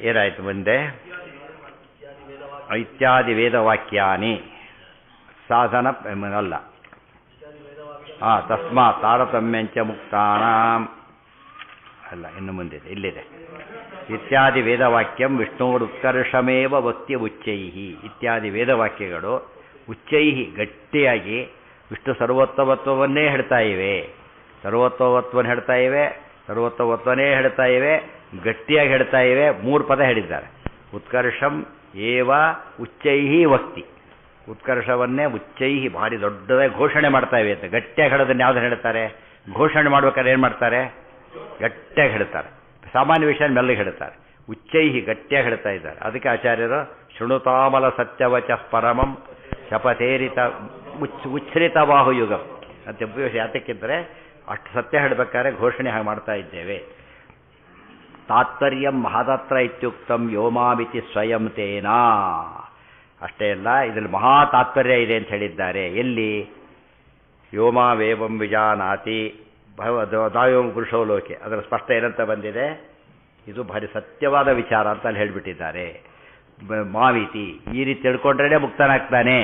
ಏನಾಯಿತು ಮುಂದೆ? ಇತ್ಯಾದಿ ವೇದವಾಕ್ಯಾನಿ ಸಾಧನ ಅಲ್ಲ. ತಸ್ಮಾತ್ ತಾರತಮ್ಯಂಚ ಮುಕ್ತಾನಾಂ ಅಲ್ಲ, ಇನ್ನು ಮುಂದಿದೆ, ಇಲ್ಲಿದೆ. ಇತ್ಯಾದಿ ವೇದವಾಕ್ಯಂ ವಿಷ್ಣುರುತ್ಕರ್ಷಮೇವ ಭಕ್ತಿ ಉಚ್ಚೈಹಿ. ಇತ್ಯಾದಿ ವೇದವಾಕ್ಯಗಳು ಉಚ್ಚೈಹಿ ಗಟ್ಟಿಯಾಗಿ ವಿಷ್ಣು ಸರ್ವೋತ್ತಮತ್ವವನ್ನೇ ಹೇಳ್ತಾ ಇವೆ. ಸರ್ವೋತ್ತಮತ್ವವನ್ನು ಹೇಳ್ತಾ ಇವೆ, ಸರ್ವೋತ್ತಮತ್ವನೇ ಹೇಳ್ತಾ ಇವೆ, ಗಟ್ಟಿಯಾಗಿ ಹೇಳ್ತಾ ಇವೆ. 3 ಪದ ಹೇಳಿದ್ದಾರೆ. ಉತ್ಕರ್ಷಂ ಏವ ಉಚ್ಚೈಹಿ ವಕ್ತಿ. ಉತ್ಕರ್ಷವನ್ನೇ ಉಚ್ಚೈಹಿ ಭಾರಿ ದೊಡ್ಡದಾಗಿ ಘೋಷಣೆ ಮಾಡ್ತಾ ಇವೆ ಅಂತ. ಗಟ್ಟಿಯಾಗಿ ಹೇಳೋದನ್ನು ಯಾವ್ದು ಹೇಳ್ತಾರೆ? ಘೋಷಣೆ ಮಾಡ್ಬೇಕಾದ್ರೆ ಏನು ಮಾಡ್ತಾರೆ? ಗಟ್ಟಿಯಾಗಿ ಹೇಳ್ತಾರೆ. ಸಾಮಾನ್ಯ ವಿಷಯ ಮೆಲ್ಲಗೆ ಹೇಳ್ತಾರೆ. ಉಚ್ಚೈಹಿ ಗಟ್ಟಿಯಾಗಿ ಹೇಳ್ತಾ ಇದ್ದಾರೆ. ಅದಕ್ಕೆ ಆಚಾರ್ಯರು ಶೃಣುತಾಮಲ ಸತ್ಯವಚ ಪರಮಂ ಶಪಥೇರಿತ ಉಚ್ಛ್ರಿತ ಬಾಹುಯುಗಂ ಅಂತ ಉಪಯೋಗ. ಯಾತಕ್ಕಿದ್ದರೆ ಅಷ್ಟು ಸತ್ಯ ಹೇಳಬೇಕಾದ್ರೆ ಘೋಷಣೆ ಹಾಗೆ ಮಾಡ್ತಾ ಇದ್ದೇವೆ. ತಾತ್ಪರ್ಯಂ ಮಹದತ್ರ ಇತ್ಯುಕ್ತಂ ಯೋಮಾಮಿತಿ ಸ್ವಯಂ ತೇನಾ. ಅಷ್ಟೇ ಅಲ್ಲ, ಇದರಲ್ಲಿ ಮಹಾ ತಾತ್ಪರ್ಯ ಇದೆ ಅಂತ ಹೇಳಿದ್ದಾರೆ. ಎಲ್ಲಿ? ಯೋಮಾವೇವಂ ವಿಜಾನಾತಿ ದಾಯೋಂ ಪುರುಷೋ ಲೋಕೆ. ಅದರ ಸ್ಪಷ್ಟ ಏನಂತ ಬಂದಿದೆ? ಇದು ಭಾರಿ ಸತ್ಯವಾದ ವಿಚಾರ ಅಂತ ಅಲ್ಲಿ ಹೇಳಿಬಿಟ್ಟಿದ್ದಾರೆ. ಮಾವಿತಿ, ಈ ರೀತಿ ತಿಳ್ಕೊಂಡ್ರೇ ಮುಕ್ತನಾಗ್ತಾನೆ,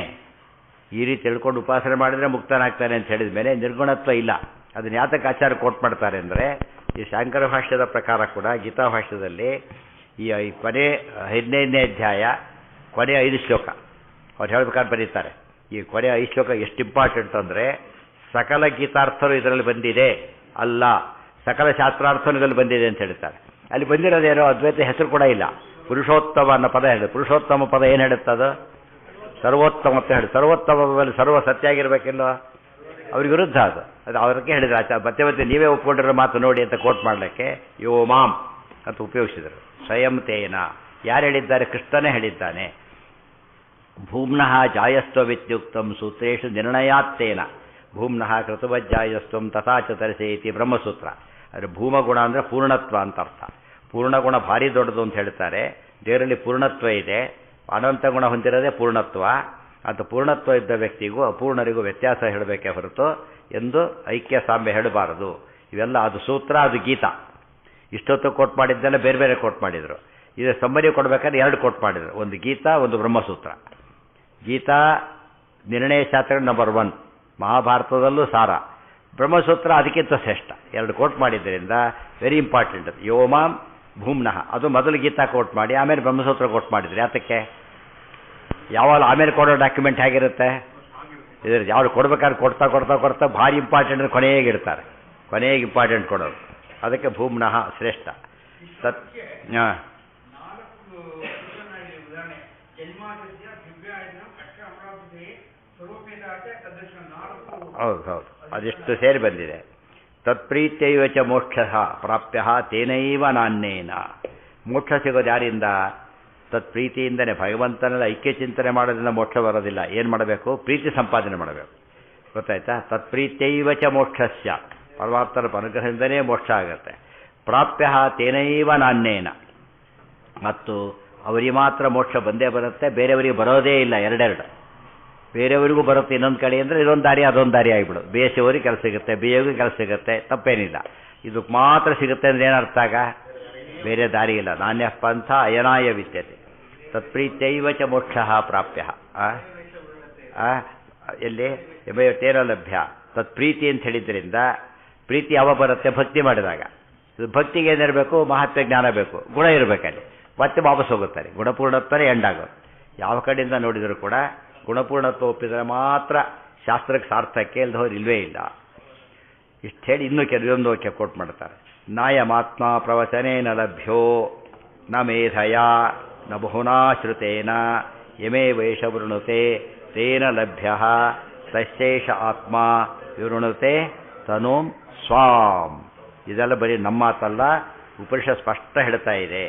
ಈ ರೀತಿ ತಿಳ್ಕೊಂಡು ಉಪಾಸನೆ ಮಾಡಿದ್ರೆ ಮುಕ್ತನಾಗ್ತಾನೆ ಅಂತ ಹೇಳಿದ ಮೇಲೆ ನಿರ್ಗುಣತ್ವ ಇಲ್ಲ. ಅದನ್ನು ಯಾತಕ್ಕೆ ಆಚಾರ್ಯ ಕೋಟ್ ಮಾಡ್ತಾರೆ ಅಂದರೆ, ಈ ಶಾಂಕರ ಭಾಷ್ಯದ ಪ್ರಕಾರ ಕೂಡ ಗೀತಾ ಭಾಷ್ಯದಲ್ಲಿ ಈ ಕೊನೆ 15ನೇ ಅಧ್ಯಾಯ ಕೊನೆಯ 5 ಶ್ಲೋಕ ಅವ್ರು ಹೇಳ್ಬೇಕಾದ್ರೆ ಬರೀತಾರೆ. ಈ ಕೊನೆಯ 5 ಶ್ಲೋಕ ಎಷ್ಟು ಇಂಪಾರ್ಟೆಂಟ್ ಅಂದರೆ, ಸಕಲ ಗೀತಾರ್ಥರು ಇದರಲ್ಲಿ ಬಂದಿದೆ ಅಲ್ಲ, ಸಕಲ ಶಾಸ್ತ್ರಾರ್ಥರು ಇದರಲ್ಲಿ ಬಂದಿದೆ ಅಂತ ಹೇಳ್ತಾರೆ. ಅಲ್ಲಿ ಬಂದಿರೋದೇನೋ ಅದ್ವೈತ ಹೆಸರು ಕೂಡ ಇಲ್ಲ. ಪುರುಷೋತ್ತಮ ಅನ್ನೋ ಪದ ಹೇಳಿದೆ. ಪುರುಷೋತ್ತಮ ಪದ ಏನು ಹೇಳುತ್ತದು? ಸರ್ವೋತ್ತಮ ಅಂತ ಹೇಳಿ. ಸರ್ವೋತ್ತಮದಲ್ಲಿ ಸರ್ವ ಸತ್ಯ ಆಗಿರ್ಬೇಕಿಲ್ಲ, ಅವ್ರಿಗೆ ವಿರುದ್ಧ ಅದು. ಅವ್ರಿಗೆ ಹೇಳಿದ್ರು ಆಚಾರ್ಯ. ಮತ್ತೆ ನೀವೇ ಒಪ್ಕೊಂಡಿರೋ ಮಾತು ನೋಡಿ ಅಂತ ಕೋಟ್ ಮಾಡಲಿಕ್ಕೆ ಯೋ ಮಾಂ ಅಂತ ಉಪಯೋಗಿಸಿದರು. ಸ್ವಯಂ ತೇನ ಯಾರು ಹೇಳಿದ್ದಾರೆ? ಕೃಷ್ಣನೇ ಹೇಳಿದ್ದಾನೆ. ಭೂಮ್ನಃ ಜಾಯಸ್ತ್ವವಿತ್ಯುಕ್ತಂ ಸೂತ್ರೇಷು ನಿರ್ಣಯಾತ್ತೇನ ಭೂಮ್ನಃ ಕೃತವಜ್ಜಾಯಸ್ತ್ವಂ ತಥಾಚ ತರಿಸೇತಿ ಬ್ರಹ್ಮಸೂತ್ರ. ಆದರೆ ಭೂಮಗುಣ ಅಂದರೆ ಪೂರ್ಣತ್ವ ಅಂತ ಅರ್ಥ. ಪೂರ್ಣಗುಣ ಭಾರಿ ದೊಡ್ಡದು ಅಂತ ಹೇಳ್ತಾರೆ. ದೇವರಲ್ಲಿ ಪೂರ್ಣತ್ವ ಇದೆ, ಅನಂತ ಗುಣ ಹೊಂದಿರೋದೇ ಪೂರ್ಣತ್ವ. ಅಂತ ಪೂರ್ಣತ್ವ ಇದ್ದ ವ್ಯಕ್ತಿಗೂ ಅಪೂರ್ಣರಿಗೂ ವ್ಯತ್ಯಾಸ ಹೇಳಬೇಕೇ ಹೊರತು ಎಂದು ಐಕ್ಯ ಸಾಮ್ಯ ಹೇಳಬಾರದು. ಇವೆಲ್ಲ ಅದು ಸೂತ್ರ, ಅದು ಗೀತಾ. ಇಷ್ಟೊತ್ತು ಕೋಟ್ ಮಾಡಿದ್ದೆಲ್ಲ ಬೇರೆ ಬೇರೆ ಕೋಟ್ ಮಾಡಿದರು. ಇದು ಸಂಬಂಧಿ ಕೊಡಬೇಕಾದ್ರೆ 2 ಕೋಟ್ ಮಾಡಿದರು, ಒಂದು ಗೀತಾ, ಒಂದು ಬ್ರಹ್ಮಸೂತ್ರ. ಗೀತಾ ನಿರ್ಣಯ ಶಾಸ್ತ್ರ ನಂಬರ್ 1, ಮಹಾಭಾರತದಲ್ಲೂ ಸಾರ. ಬ್ರಹ್ಮಸೂತ್ರ ಅದಕ್ಕಿಂತ ಶ್ರೇಷ್ಠ. 2 ಕೋಟ್ ಮಾಡಿದ್ದರಿಂದ ವೆರಿ ಇಂಪಾರ್ಟೆಂಟ್. ಅದು ಯೋಮಾಂ ಭೂಮ್ನಃ ಅದು ಮೊದಲು ಗೀತಾ ಕೋಟ್ ಮಾಡಿ ಆಮೇಲೆ ಬ್ರಹ್ಮಸೂತ್ರ ಕೋಟ್ ಮಾಡಿದ್ರು. ಯಾತಕ್ಕೆ? ಯಾವಾಗ ಆಮೇಲೆ ಕೊಡೋ ಡಾಕ್ಯುಮೆಂಟ್ ಹೇಗಿರುತ್ತೆ? ಇದ್ರ ಯಾವ್ದು ಕೊಡ್ಬೇಕಾದ್ರೆ ಕೊಡ್ತಾ ಕೊಡ್ತಾ ಕೊಡ್ತಾ ಭಾರಿ ಇಂಪಾರ್ಟೆಂಟ್ ಕೊನೆಗೆ ಇಡ್ತಾರೆ, ಕೊನೆಗೆ ಇಂಪಾರ್ಟೆಂಟ್ ಕೊಡೋದು. ಅದಕ್ಕೆ ಭೂಮ್ನಃ ಶ್ರೇಷ್ಠ. ಹಾಂ, ಹೌದು ಹೌದು, ಅದೆಷ್ಟು ಸೇರಿ ಬಂದಿದೆ. ತತ್ಪ್ರೀತ್ಯೈವ ಚ ಮೋಕ್ಷ ಪ್ರಾಪ್ಯ ತೇನೈವ ನಾನ್ಯೇನ. ಮೋಕ್ಷ ಸಿಗೋದು ಯಾರಿಂದ? ತತ್ಪ್ರೀತಿಯಿಂದನೇ. ಭಗವಂತನೆಲ್ಲ ಐಕ್ಯ ಚಿಂತನೆ ಮಾಡೋದ್ರಿಂದ ಮೋಕ್ಷ ಬರೋದಿಲ್ಲ. ಏನು ಮಾಡಬೇಕು? ಪ್ರೀತಿ ಸಂಪಾದನೆ ಮಾಡಬೇಕು. ಗೊತ್ತಾಯ್ತಾ? ತತ್ಪ್ರೀತ್ಯೈವ ಚ ಮೋಕ್ಷಸ್ಯ, ಪರಮಾತ್ಮನ ಅನುಗ್ರಹದಿಂದನೇ ಮೋಕ್ಷ ಆಗುತ್ತೆ. ಪ್ರಾಪ್ಯ ತೇನೈವ ನಾನ್ಯೇನ, ಮತ್ತು ಅವರಿಗೆ ಮಾತ್ರ ಮೋಕ್ಷ ಬಂದೇ ಬರುತ್ತೆ, ಬೇರೆಯವರಿಗೆ ಬರೋದೇ ಇಲ್ಲ. 2 ಬೇರೆಯವರಿಗೂ ಬರುತ್ತೆ ಇನ್ನೊಂದು ಕಡೆ ಅಂದರೆ ಇದೊಂದು ದಾರಿ ಅದೊಂದು ದಾರಿ ಆಗಿಬಿಡೋದು. ಬೇಸಿಯವರಿಗೆ ಕೆಲಸ ಸಿಗುತ್ತೆ, ಬೇಯವ್ರಿಗೆ ಕೆಲಸ ಸಿಗುತ್ತೆ, ತಪ್ಪೇನಿಲ್ಲ. ಇದಕ್ಕೆ ಮಾತ್ರ ಸಿಗುತ್ತೆ ಅಂದರೆ ಏನರ್ಥ ಆಗ? ಬೇರೆ ದಾರಿ ಇಲ್ಲ. ನಾಣ್ಯ ಪಂಥ ಅಯನಾಯ ವಿದ್ಯತೆ. ತತ್ಪ್ರೀತ್ಯೈವ ಚ ಮೋಕ್ಷ ಪ್ರಾಪ್ಯ. ಎಲ್ಲಿ ತೇನ ಲಭ್ಯ. ತತ್ಪ್ರೀತಿ ಅಂತ ಹೇಳಿದ್ರಿಂದ ಪ್ರೀತಿ ಯಾವಾಗ ಬರುತ್ತೆ? ಭಕ್ತಿ ಮಾಡಿದಾಗ. ಇದು ಭಕ್ತಿಗೆ ಏನಿರಬೇಕು? ಮಹಾತ್ಮ ಜ್ಞಾನ ಬೇಕು, ಗುಣ ಇರಬೇಕಲ್ಲಿ. ಮತ್ತೆ ವಾಪಸ್ ಹೋಗುತ್ತಾರೆ. ಗುಣಪೂರ್ಣತ್ವನೇ ಎಂಡಾಗೋದು. ಯಾವ ಕಡೆಯಿಂದ ನೋಡಿದರೂ ಕೂಡ ಗುಣಪೂರ್ಣತ್ವ ಒಪ್ಪಿದರೆ ಮಾತ್ರ ಶಾಸ್ತ್ರಕ್ಕೆ ಸಾರ್ಥಕ್ಕೆ, ಇಲ್ಲದವ್ರು ಇಲ್ವೇ ಇಲ್ಲ. ಇಷ್ಟು ಹೇಳಿ ಇನ್ನೂ ಕೆಲವೊಂದು ವಾಕ್ಯ ಕೋಟ್ ಮಾಡ್ತಾರೆ. ನಾಯಮಾತ್ಮ ಪ್ರವಚನೇನ ಲಭ್ಯೋ ನ ಮೇಧಯ ನ ಬಹುನಾ ಶ್ರುತೇನ ಯಮೇ ವೈಷ ವೃಣುತೆ ತೇನ ಲಭ್ಯ ತಶೇಷ ಆತ್ಮ ವಿವೃಣುತೆ ತನೋಂ ಸ್ವಾಂ. ಇದೆಲ್ಲ ಬರೀ ನಮ್ಮ ಮಾತಲ್ಲ, ಉಪನಿಷತ್ ಸ್ಪಷ್ಟ ಹೇಳ್ತಾ ಇದೆ.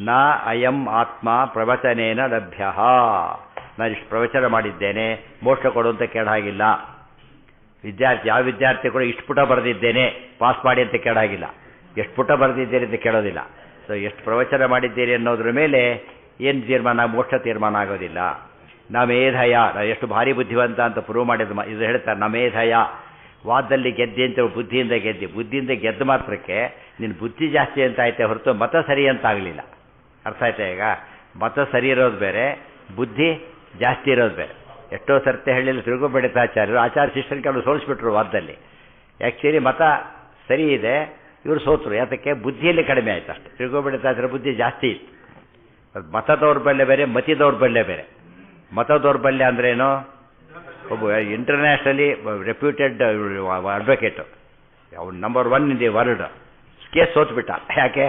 ನ ಅಯಂ ಆತ್ಮ ಪ್ರವಚನೇನ ಲಭ್ಯ. ನಾನು ಇಷ್ಟು ಪ್ರವಚನ ಮಾಡಿದ್ದೇನೆ, ಮೋಕ್ಷ ಕೊಡುವಂತ ಕೇಳಾಗಿಲ್ಲ. ವಿದ್ಯಾರ್ಥಿ ಯಾವ ವಿದ್ಯಾರ್ಥಿ ಕೂಡ ಇಷ್ಟು ಪುಟ ಬರೆದಿದ್ದೇನೆ ಪಾಸ್ ಮಾಡಿ ಅಂತ ಕೇಳಾಗಿಲ್ಲ. ಎಷ್ಟು ಪುಟ ಬರೆದಿದ್ದೇನೆ ಅಂತ ಕೇಳೋದಿಲ್ಲ. ಸೊ ಎಷ್ಟು ಪ್ರವಚನ ಮಾಡಿದ್ದೀರಿ ಅನ್ನೋದ್ರ ಮೇಲೆ ಏನು ತೀರ್ಮಾನ? ಮೋಕ್ಷ ತೀರ್ಮಾನ ಆಗೋದಿಲ್ಲ. ನಮೇಧಯ, ಎಷ್ಟು ಭಾರಿ ಬುದ್ಧಿವಂತ ಅಂತ ಪ್ರೂವ್ ಮಾಡಿದ ಇದು ಹೇಳ್ತಾರೆ. ನಮೇಧಯ, ವಾದದಲ್ಲಿ ಗೆದ್ದೆ ಅಂತ ಬುದ್ಧಿಯಿಂದ ಗೆದ್ದೆ. ಬುದ್ಧಿಯಿಂದ ಗೆದ್ದ ಮಾತ್ರಕ್ಕೆ ನಿನ್ನ ಬುದ್ಧಿ ಜಾಸ್ತಿ ಅಂತ ಆಯ್ತೆ ಹೊರತು ಮತ ಸರಿ ಅಂತ ಆಗಲಿಲ್ಲ. ಅರ್ಥ ಆಯ್ತಾ ಈಗ? ಮತ ಸರಿ ಇರೋದು ಬೇರೆ, ಬುದ್ಧಿ ಜಾಸ್ತಿ ಇರೋದು ಬೇರೆ. ಎಷ್ಟೋ ಸರ್ತಿ ಹೇಳಿಲ್ಲ ತಿರುಗುಬಡಿತಾಚಾರ್ಯರು ಆಚಾರ್ಯ ಶಿಷ್ಯರಿಗೆ ಅವರು ಸೋಲಿಸ್ಬಿಟ್ರು ವಾದದಲ್ಲಿ. ಆ್ಯಕ್ಚುಲಿ ಮತ ಸರಿ ಇದೆ, ಇವರು ಸೋತರು. ಯಾತಕ್ಕೆ? ಬುದ್ಧಿಯಲ್ಲಿ ಕಡಿಮೆ ಆಯ್ತು ಅಷ್ಟೆ. ತಿರುಗುಬಡಿತಾಚಾರ್ಯ ಬುದ್ಧಿ ಜಾಸ್ತಿ ಇತ್ತು. ಮತ ದೌರ್ಬಲ್ಯ ಬೇರೆ, ಮತಿ ದೌರ್ಬಲ್ಯ ಬೇರೆ. ಮತ ದೌರ್ಬಲ್ಯ ಅಂದ್ರೇನು? ಒಬ್ಬ ಇಂಟರ್ನ್ಯಾಷನಲಿ ರೆಪ್ಯೂಟೆಡ್ ಅಡ್ವೊಕೇಟು, ಅವ್ನು number 1 in the world, case ಸೋತ್ಬಿಟ್ಟ. ಯಾಕೆ?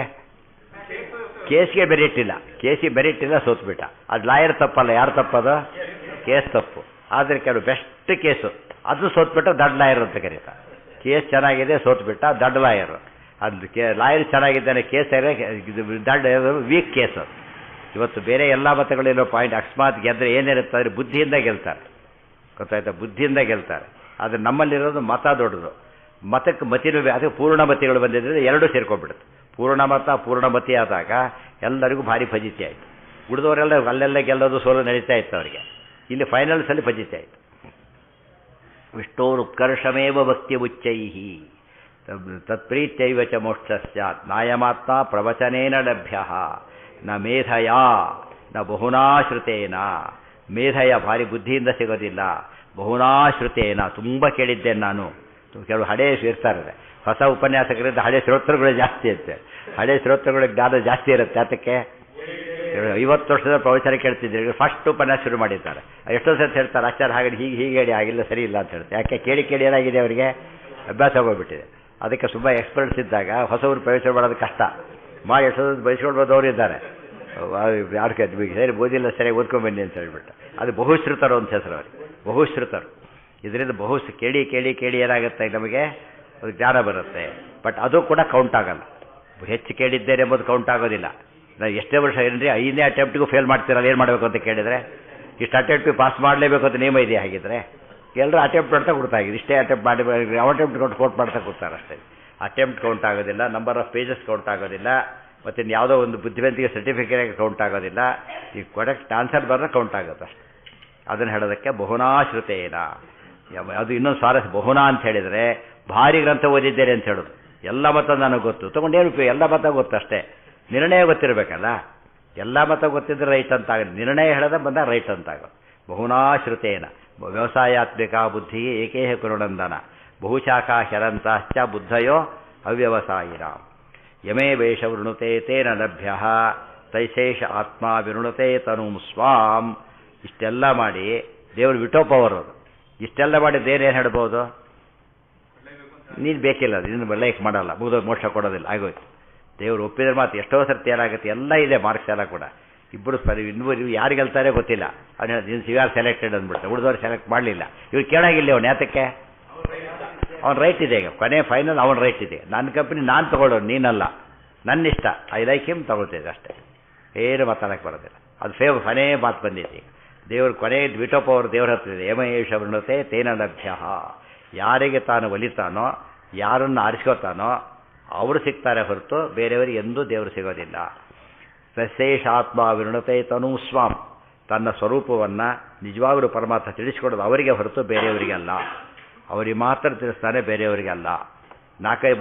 ಕೇಸ್ಗೆ ಮೆರಿಟ್ ಇಲ್ಲ, ಕೇಸಿಗೆ ಮೆರಿಟ್ ಇಲ್ಲ, ಸೋತ್ಬಿಟ್ಟ. ಅದು ಲಾಯರ್ ತಪ್ಪಲ್ಲ, ಯಾರು ತಪ್ಪದು? ಕೇಸ್ ತಪ್ಪು. ಆದರೆ ಕೆಲವು ಬೆಸ್ಟ್ ಕೇಸು ಅದು ಸೋತ್ಬಿಟ್ಟ, ದೊಡ್ಡ ಲಾಯರ್ ಅಂತ ಕರೀತಾರೆ. ಕೇಸ್ ಚೆನ್ನಾಗಿದೆ, ಸೋತ್ಬಿಟ್ಟ, ದೊಡ್ಡ ಲಾಯರು. ಅದು ಲಾಯರ್ ಚೆನ್ನಾಗಿದ್ದಾನೆ, ಕೇಸ್ ದೊಡ್ಡ ವೀಕ್ ಕೇಸು. ಇವತ್ತು ಬೇರೆ ಎಲ್ಲ ಮತಗಳಿರೋ ಪಾಯಿಂಟ್ ಅಕಸ್ಮಾತ್ ಗೆದ್ದರೆ ಏನಿರುತ್ತೆ ಅಂದರೆ ಬುದ್ಧಿಯಿಂದ ಗೆಲ್ತಾರೆ. ಗೊತ್ತಾಯ್ತಾ? ಬುದ್ಧಿಯಿಂದ ಗೆಲ್ತಾರೆ. ಆದರೆ ನಮ್ಮಲ್ಲಿರೋದು ಮತ ದೊಡ್ಡದು. ಮತಕ್ಕೆ ಮತಿನೂ ಅದಕ್ಕೆ ಪೂರ್ಣ ಮತಿಗಳು ಬಂದಿದ್ದರೆ ಎರಡೂ ಸೇರ್ಕೊಂಡ್ಬಿಡುತ್ತೆ. ಪೂರ್ಣ ಮತ ಪೂರ್ಣಮತಿ ಆದಾಗ ಎಲ್ಲರಿಗೂ ಭಾರಿ ಫಜಿತಿ ಆಯಿತು. ಉಳಿದವರೆಲ್ಲ ಅಲ್ಲೆಲ್ಲ ಗೆಲ್ಲೋದು ಸೋಲು ನಡೀತಾ ಇತ್ತು ಅವರಿಗೆ. ಇಲ್ಲಿ ಫೈನಲ್ಸಲ್ಲಿ ಫಜಿತಿ ಆಯಿತು. ವಿಷ್ಣೋರುತ್ಕರ್ಷಮೇವ ಭಕ್ತಿ ಉಚ್ಚೈಹಿ ತತ್ಪ್ರೀತ್ಯೈವ ಚ ಮೋಕ್ಷ ಸ್ಯಾತ್ ನಾಯಮಾತ್ಮ ಪ್ರವಚನೇನ ಲಭ್ಯ ನ ಮೇಧಯ ನ ಬಹುನಾಶ್ರುತೇನ. ಮೇಧಯ ಭಾರಿ ಬುದ್ಧಿಯಿಂದ ಸಿಗೋದಿಲ್ಲ, ಬಹುನಾಶ್ರುತೇನ ತುಂಬ ಕೇಳಿದ್ದೇನೆ ನಾನು. ಕೆಲವು ಹಳೇ ಇರ್ತಾರೆ, ಹೊಸ ಉಪನ್ಯಾಸಕರಿಂದ ಹಳೆ ಶ್ರೋತೃಗಳು ಜಾಸ್ತಿ ಇರುತ್ತೆ. ಹಳೆ ಶ್ರೋತೃಗಳಿಗೆ ಜ್ಞಾನ ಜಾಸ್ತಿ ಇರುತ್ತೆ. ಅದಕ್ಕೆ 50 ವರ್ಷದ ಪ್ರವಚನ ಕೇಳ್ತಿದ್ದೀರಿ, ಫಸ್ಟ್ ಉಪನ್ಯಾಸ ಶುರು ಮಾಡಿದ್ದಾರೆ. ಎಷ್ಟೋ ಸರ್ತಿ ಹೇಳ್ತಾರೆ ಆಚಾರ್ಯ ಹಾಗೆ ಹೀಗೆ ಹೇಳಿ ಆಗಿಲ್ಲ, ಸರಿ ಇಲ್ಲ ಅಂತ ಹೇಳ್ತಾರೆ. ಯಾಕೆ? ಕೇಳಿ ಕೇಳಿ ಏನಾಗಿದೆ ಅವರಿಗೆ? ಅಭ್ಯಾಸ ಆಗೋಗ್ಬಿಟ್ಟಿದೆ. ಅದಕ್ಕೆ ತುಂಬ ಎಕ್ಸ್ಪರ್ಟ್ಸ್ ಇದ್ದಾಗ ಹೊಸವರು ಪ್ರವೇಶ ಮಾಡೋದು ಕಷ್ಟ. ಮಾಡಿ ಎಷ್ಟೋ ಬಯಸ್ಕೊಂಡು ಬಂದವರು ಇದ್ದಾರೆ, ಯಾರು ಸರಿ ಓದಿಲ್ಲ, ಸರಿಯಾಗಿ ಓದ್ಕೊಂಡ್ಬನ್ನಿ ಅಂತ ಹೇಳ್ಬಿಟ್ಟು. ಅದು ಬಹುಶ್ರುತರು ಅಂತ ಹೆಸರು ಅವರಿಗೆ, ಬಹುಶ್ರುತರು. ಇದರಿಂದ ಕೇಳಿ ಕೇಳಿ ಕೇಳಿ ಏನಾಗುತ್ತೆ ನಮಗೆ ಅದು ಜ್ಞಾನ ಬರುತ್ತೆ. ಬಟ್ ಅದು ಕೂಡ ಕೌಂಟ್ ಆಗಲ್ಲ. ಹೆಚ್ಚು ಕೇಳಿದ್ದೇನೆ ಎಂಬುದು ಕೌಂಟ್ ಆಗೋದಿಲ್ಲ. ನಾವು ಎಷ್ಟೇ ವರ್ಷ ಏನ್ರಿ 5ನೇ ಅಟೆಂಪ್ಟಿಗೂ ಫೇಲ್ ಮಾಡ್ತೀರಲ್ಲ, ಏನು ಮಾಡಬೇಕು ಅಂತ ಕೇಳಿದರೆ ಇಷ್ಟು ಅಟೆಂಪ್ಟಿಗೆ ಪಾಸ್ ಮಾಡಲೇಬೇಕು ಅಂತ ನಿಯಮ ಇದೆಯಾ? ಹಾಗಿದ್ರೆ ಎಲ್ಲರೂ ಅಟೆಂಪ್ಟ್ ಮಾಡ್ತಾ ಕೊಡ್ತಾಯಿದ್ರು. ಇಷ್ಟೇ ಅಟೆಂಪ್ಟ್ ಮಾಡಿ ಅಟೆಂಪ್ಟ್ ಕೋಟ್ ಮಾಡ್ತಾ ಕೊಡ್ತಾರೆ ಅಷ್ಟೇ. ಅಟೆಂಪ್ಟ್ ಕೌಂಟ್ ಆಗೋದಿಲ್ಲ, ನಂಬರ್ ಆಫ್ ಪೇಜಸ್ ಕೌಂಟ್ ಆಗೋದಿಲ್ಲ, ಮತ್ತು ಯಾವುದೋ ಒಂದು ಬುದ್ಧಿವಂತಿಗೆ ಸರ್ಟಿಫಿಕೇಟ್ ಕೌಂಟ್ ಆಗೋದಿಲ್ಲ. ಈ ಕರೆಕ್ಟ್ ಆನ್ಸರ್ ಬರೋದು ಕೌಂಟ್ ಆಗುತ್ತೆ ಅಷ್ಟೆ. ಅದನ್ನು ಹೇಳೋದಕ್ಕೆ ಬಹುನಾಶ್ರುತೇನ. ಅದು ಇನ್ನೊಂದು ಸ್ವಾರಸ್ಯ. ಬಹುನಾ ಅಂತ ಹೇಳಿದರೆ ಭಾರಿ ಗ್ರಂಥ ಓದಿದ್ದೇನೆ ಅಂತ ಹೇಳೋದು. ಎಲ್ಲ ಮತ ನನಗೆ ಗೊತ್ತು, ತೊಗೊಂಡೇನು ಉಪಯೋಗ? ಎಲ್ಲ ಮತ ಗೊತ್ತು ಅಷ್ಟೇ, ನಿರ್ಣಯ ಗೊತ್ತಿರಬೇಕಲ್ಲ. ಎಲ್ಲ ಮತ ಗೊತ್ತಿದ್ರೆ ರೈಟ್ ಅಂತ ಆಗೋದು, ನಿರ್ಣಯ ಹೇಳೋದ ಬಂದಾಗ ರೈಟ್ ಅಂತ ಆಗೋದು. ಬಹುನಾಶ್ರುತೇನ ವ್ಯವಸಾಯಾತ್ಮಿಕ ಬುದ್ಧಿ ಏಕೇಹ ಕುರುನಂದನ ಬಹುಶಾಖಾ ಶರಂತಾಶ್ಚ ಬುದ್ಧಯೋ ಅವ್ಯವಸಾಯಿನ ಯಮೇ ವೇಷ ವೃಣುತೆ ತೇನ ಲಭ್ಯ ತೈಶೇಷ ಆತ್ಮ ವಿರುಣುತೆ ತನು ಸ್ವಾಂ. ಇಷ್ಟೆಲ್ಲ ಮಾಡಿ ದೇವರು ವಿಟೋಪವರು. ಇಷ್ಟೆಲ್ಲ ಮಾಡಿ ದೇವ್ರೇನು ಹೇಳ್ಬೋದು? ನೀನು ಬೇಕಿಲ್ಲ, ನೀನು ಲೈಕ್ ಮಾಡಲ್ಲ, ಮುಗಿದೋದು ಮೋಕ್ಷ ಕೊಡೋದಿಲ್ಲ, ಆಗೋಯ್ತು. ದೇವರು ಒಪ್ಪಿದ್ರೆ ಮಾತು. ಎಷ್ಟೋ ಸರ್ತಿ ಏನಾಗುತ್ತೆ, ಎಲ್ಲ ಇದೆ ಮಾರ್ಕ್ಸ್ ಎಲ್ಲ ಕೂಡ. ಇಬ್ಬರು ಇನ್ನೂರು ಯಾರು ಗೆಲ್ತಾರೆ ಗೊತ್ತಿಲ್ಲ. ಅವನು ನೀನು ಯಾರು ಸೆಲೆಕ್ಟೆಡ್ ಅಂದ್ಬಿಡ್ತಾರೆ, ಉಳಿದವ್ರು ಸೆಲೆಕ್ಟ್ ಮಾಡಲಿಲ್ಲ. ಇವ್ರು ಕೇಳಾಗಿಲ್ಲ ಅವನು. ಯಾತಕ್ಕೆ? ಅವ್ನು ರೈಟ್ ಇದೆ. ಈಗ ಕೊನೆ ಫೈನಲ್ ಅವನು ರೈಟ್ ಇದೆ. ನನ್ನ ಕಂಪ್ನಿ ನಾನು ತೊಗೊಳ್ಳೋನು, ನೀನಲ್ಲ, ನನ್ನ ಇಷ್ಟ. ಐ ಲೈಕ್ ಹಿಮ್, ತೊಗೊಳ್ತಿದ್ದೆ ಅಷ್ಟೇ, ಏನು ಮಾತಾಡೋಕ್ಕೆ ಬರೋದಿಲ್ಲ. ಅದು ಕೊನೆ ಮಾತು ಬಂದಿದೆ. ದೇವರು ಕೊನೆ ವಿಟೋಪ ಅವರು ದೇವ್ರ ಹತ್ತಿದೆ. ಯಮಯೇಷ ವೃಣತೆ ತೇನ ಲಭ್ಯ. ಯಾರಿಗೆ ತಾನು ಒಲಿತಾನೋ, ಯಾರನ್ನು ಆರಿಸ್ಕೋತಾನೋ ಅವರು ಸಿಗ್ತಾರೆ ಹೊರತು ಬೇರೆಯವರಿಗೆ ಎಂದೂ ದೇವರು ಸಿಗೋದಿಲ್ಲ. ಸಶೇಷಾತ್ಮ ವಿರುಣತೆ ತನು ಸ್ವಾಂ. ತನ್ನ ಸ್ವರೂಪವನ್ನು ನಿಜವಾಗಲೂ ಪರಮಾತ್ಮ ತಿಳಿಸ್ಕೊಡೋದು ಅವರಿಗೆ ಹೊರತು ಬೇರೆಯವರಿಗಲ್ಲ. ಅವರಿಗೆ ಮಾತ್ರ ತಿಳಿಸ್ತಾನೆ, ಬೇರೆಯವರಿಗಲ್ಲ.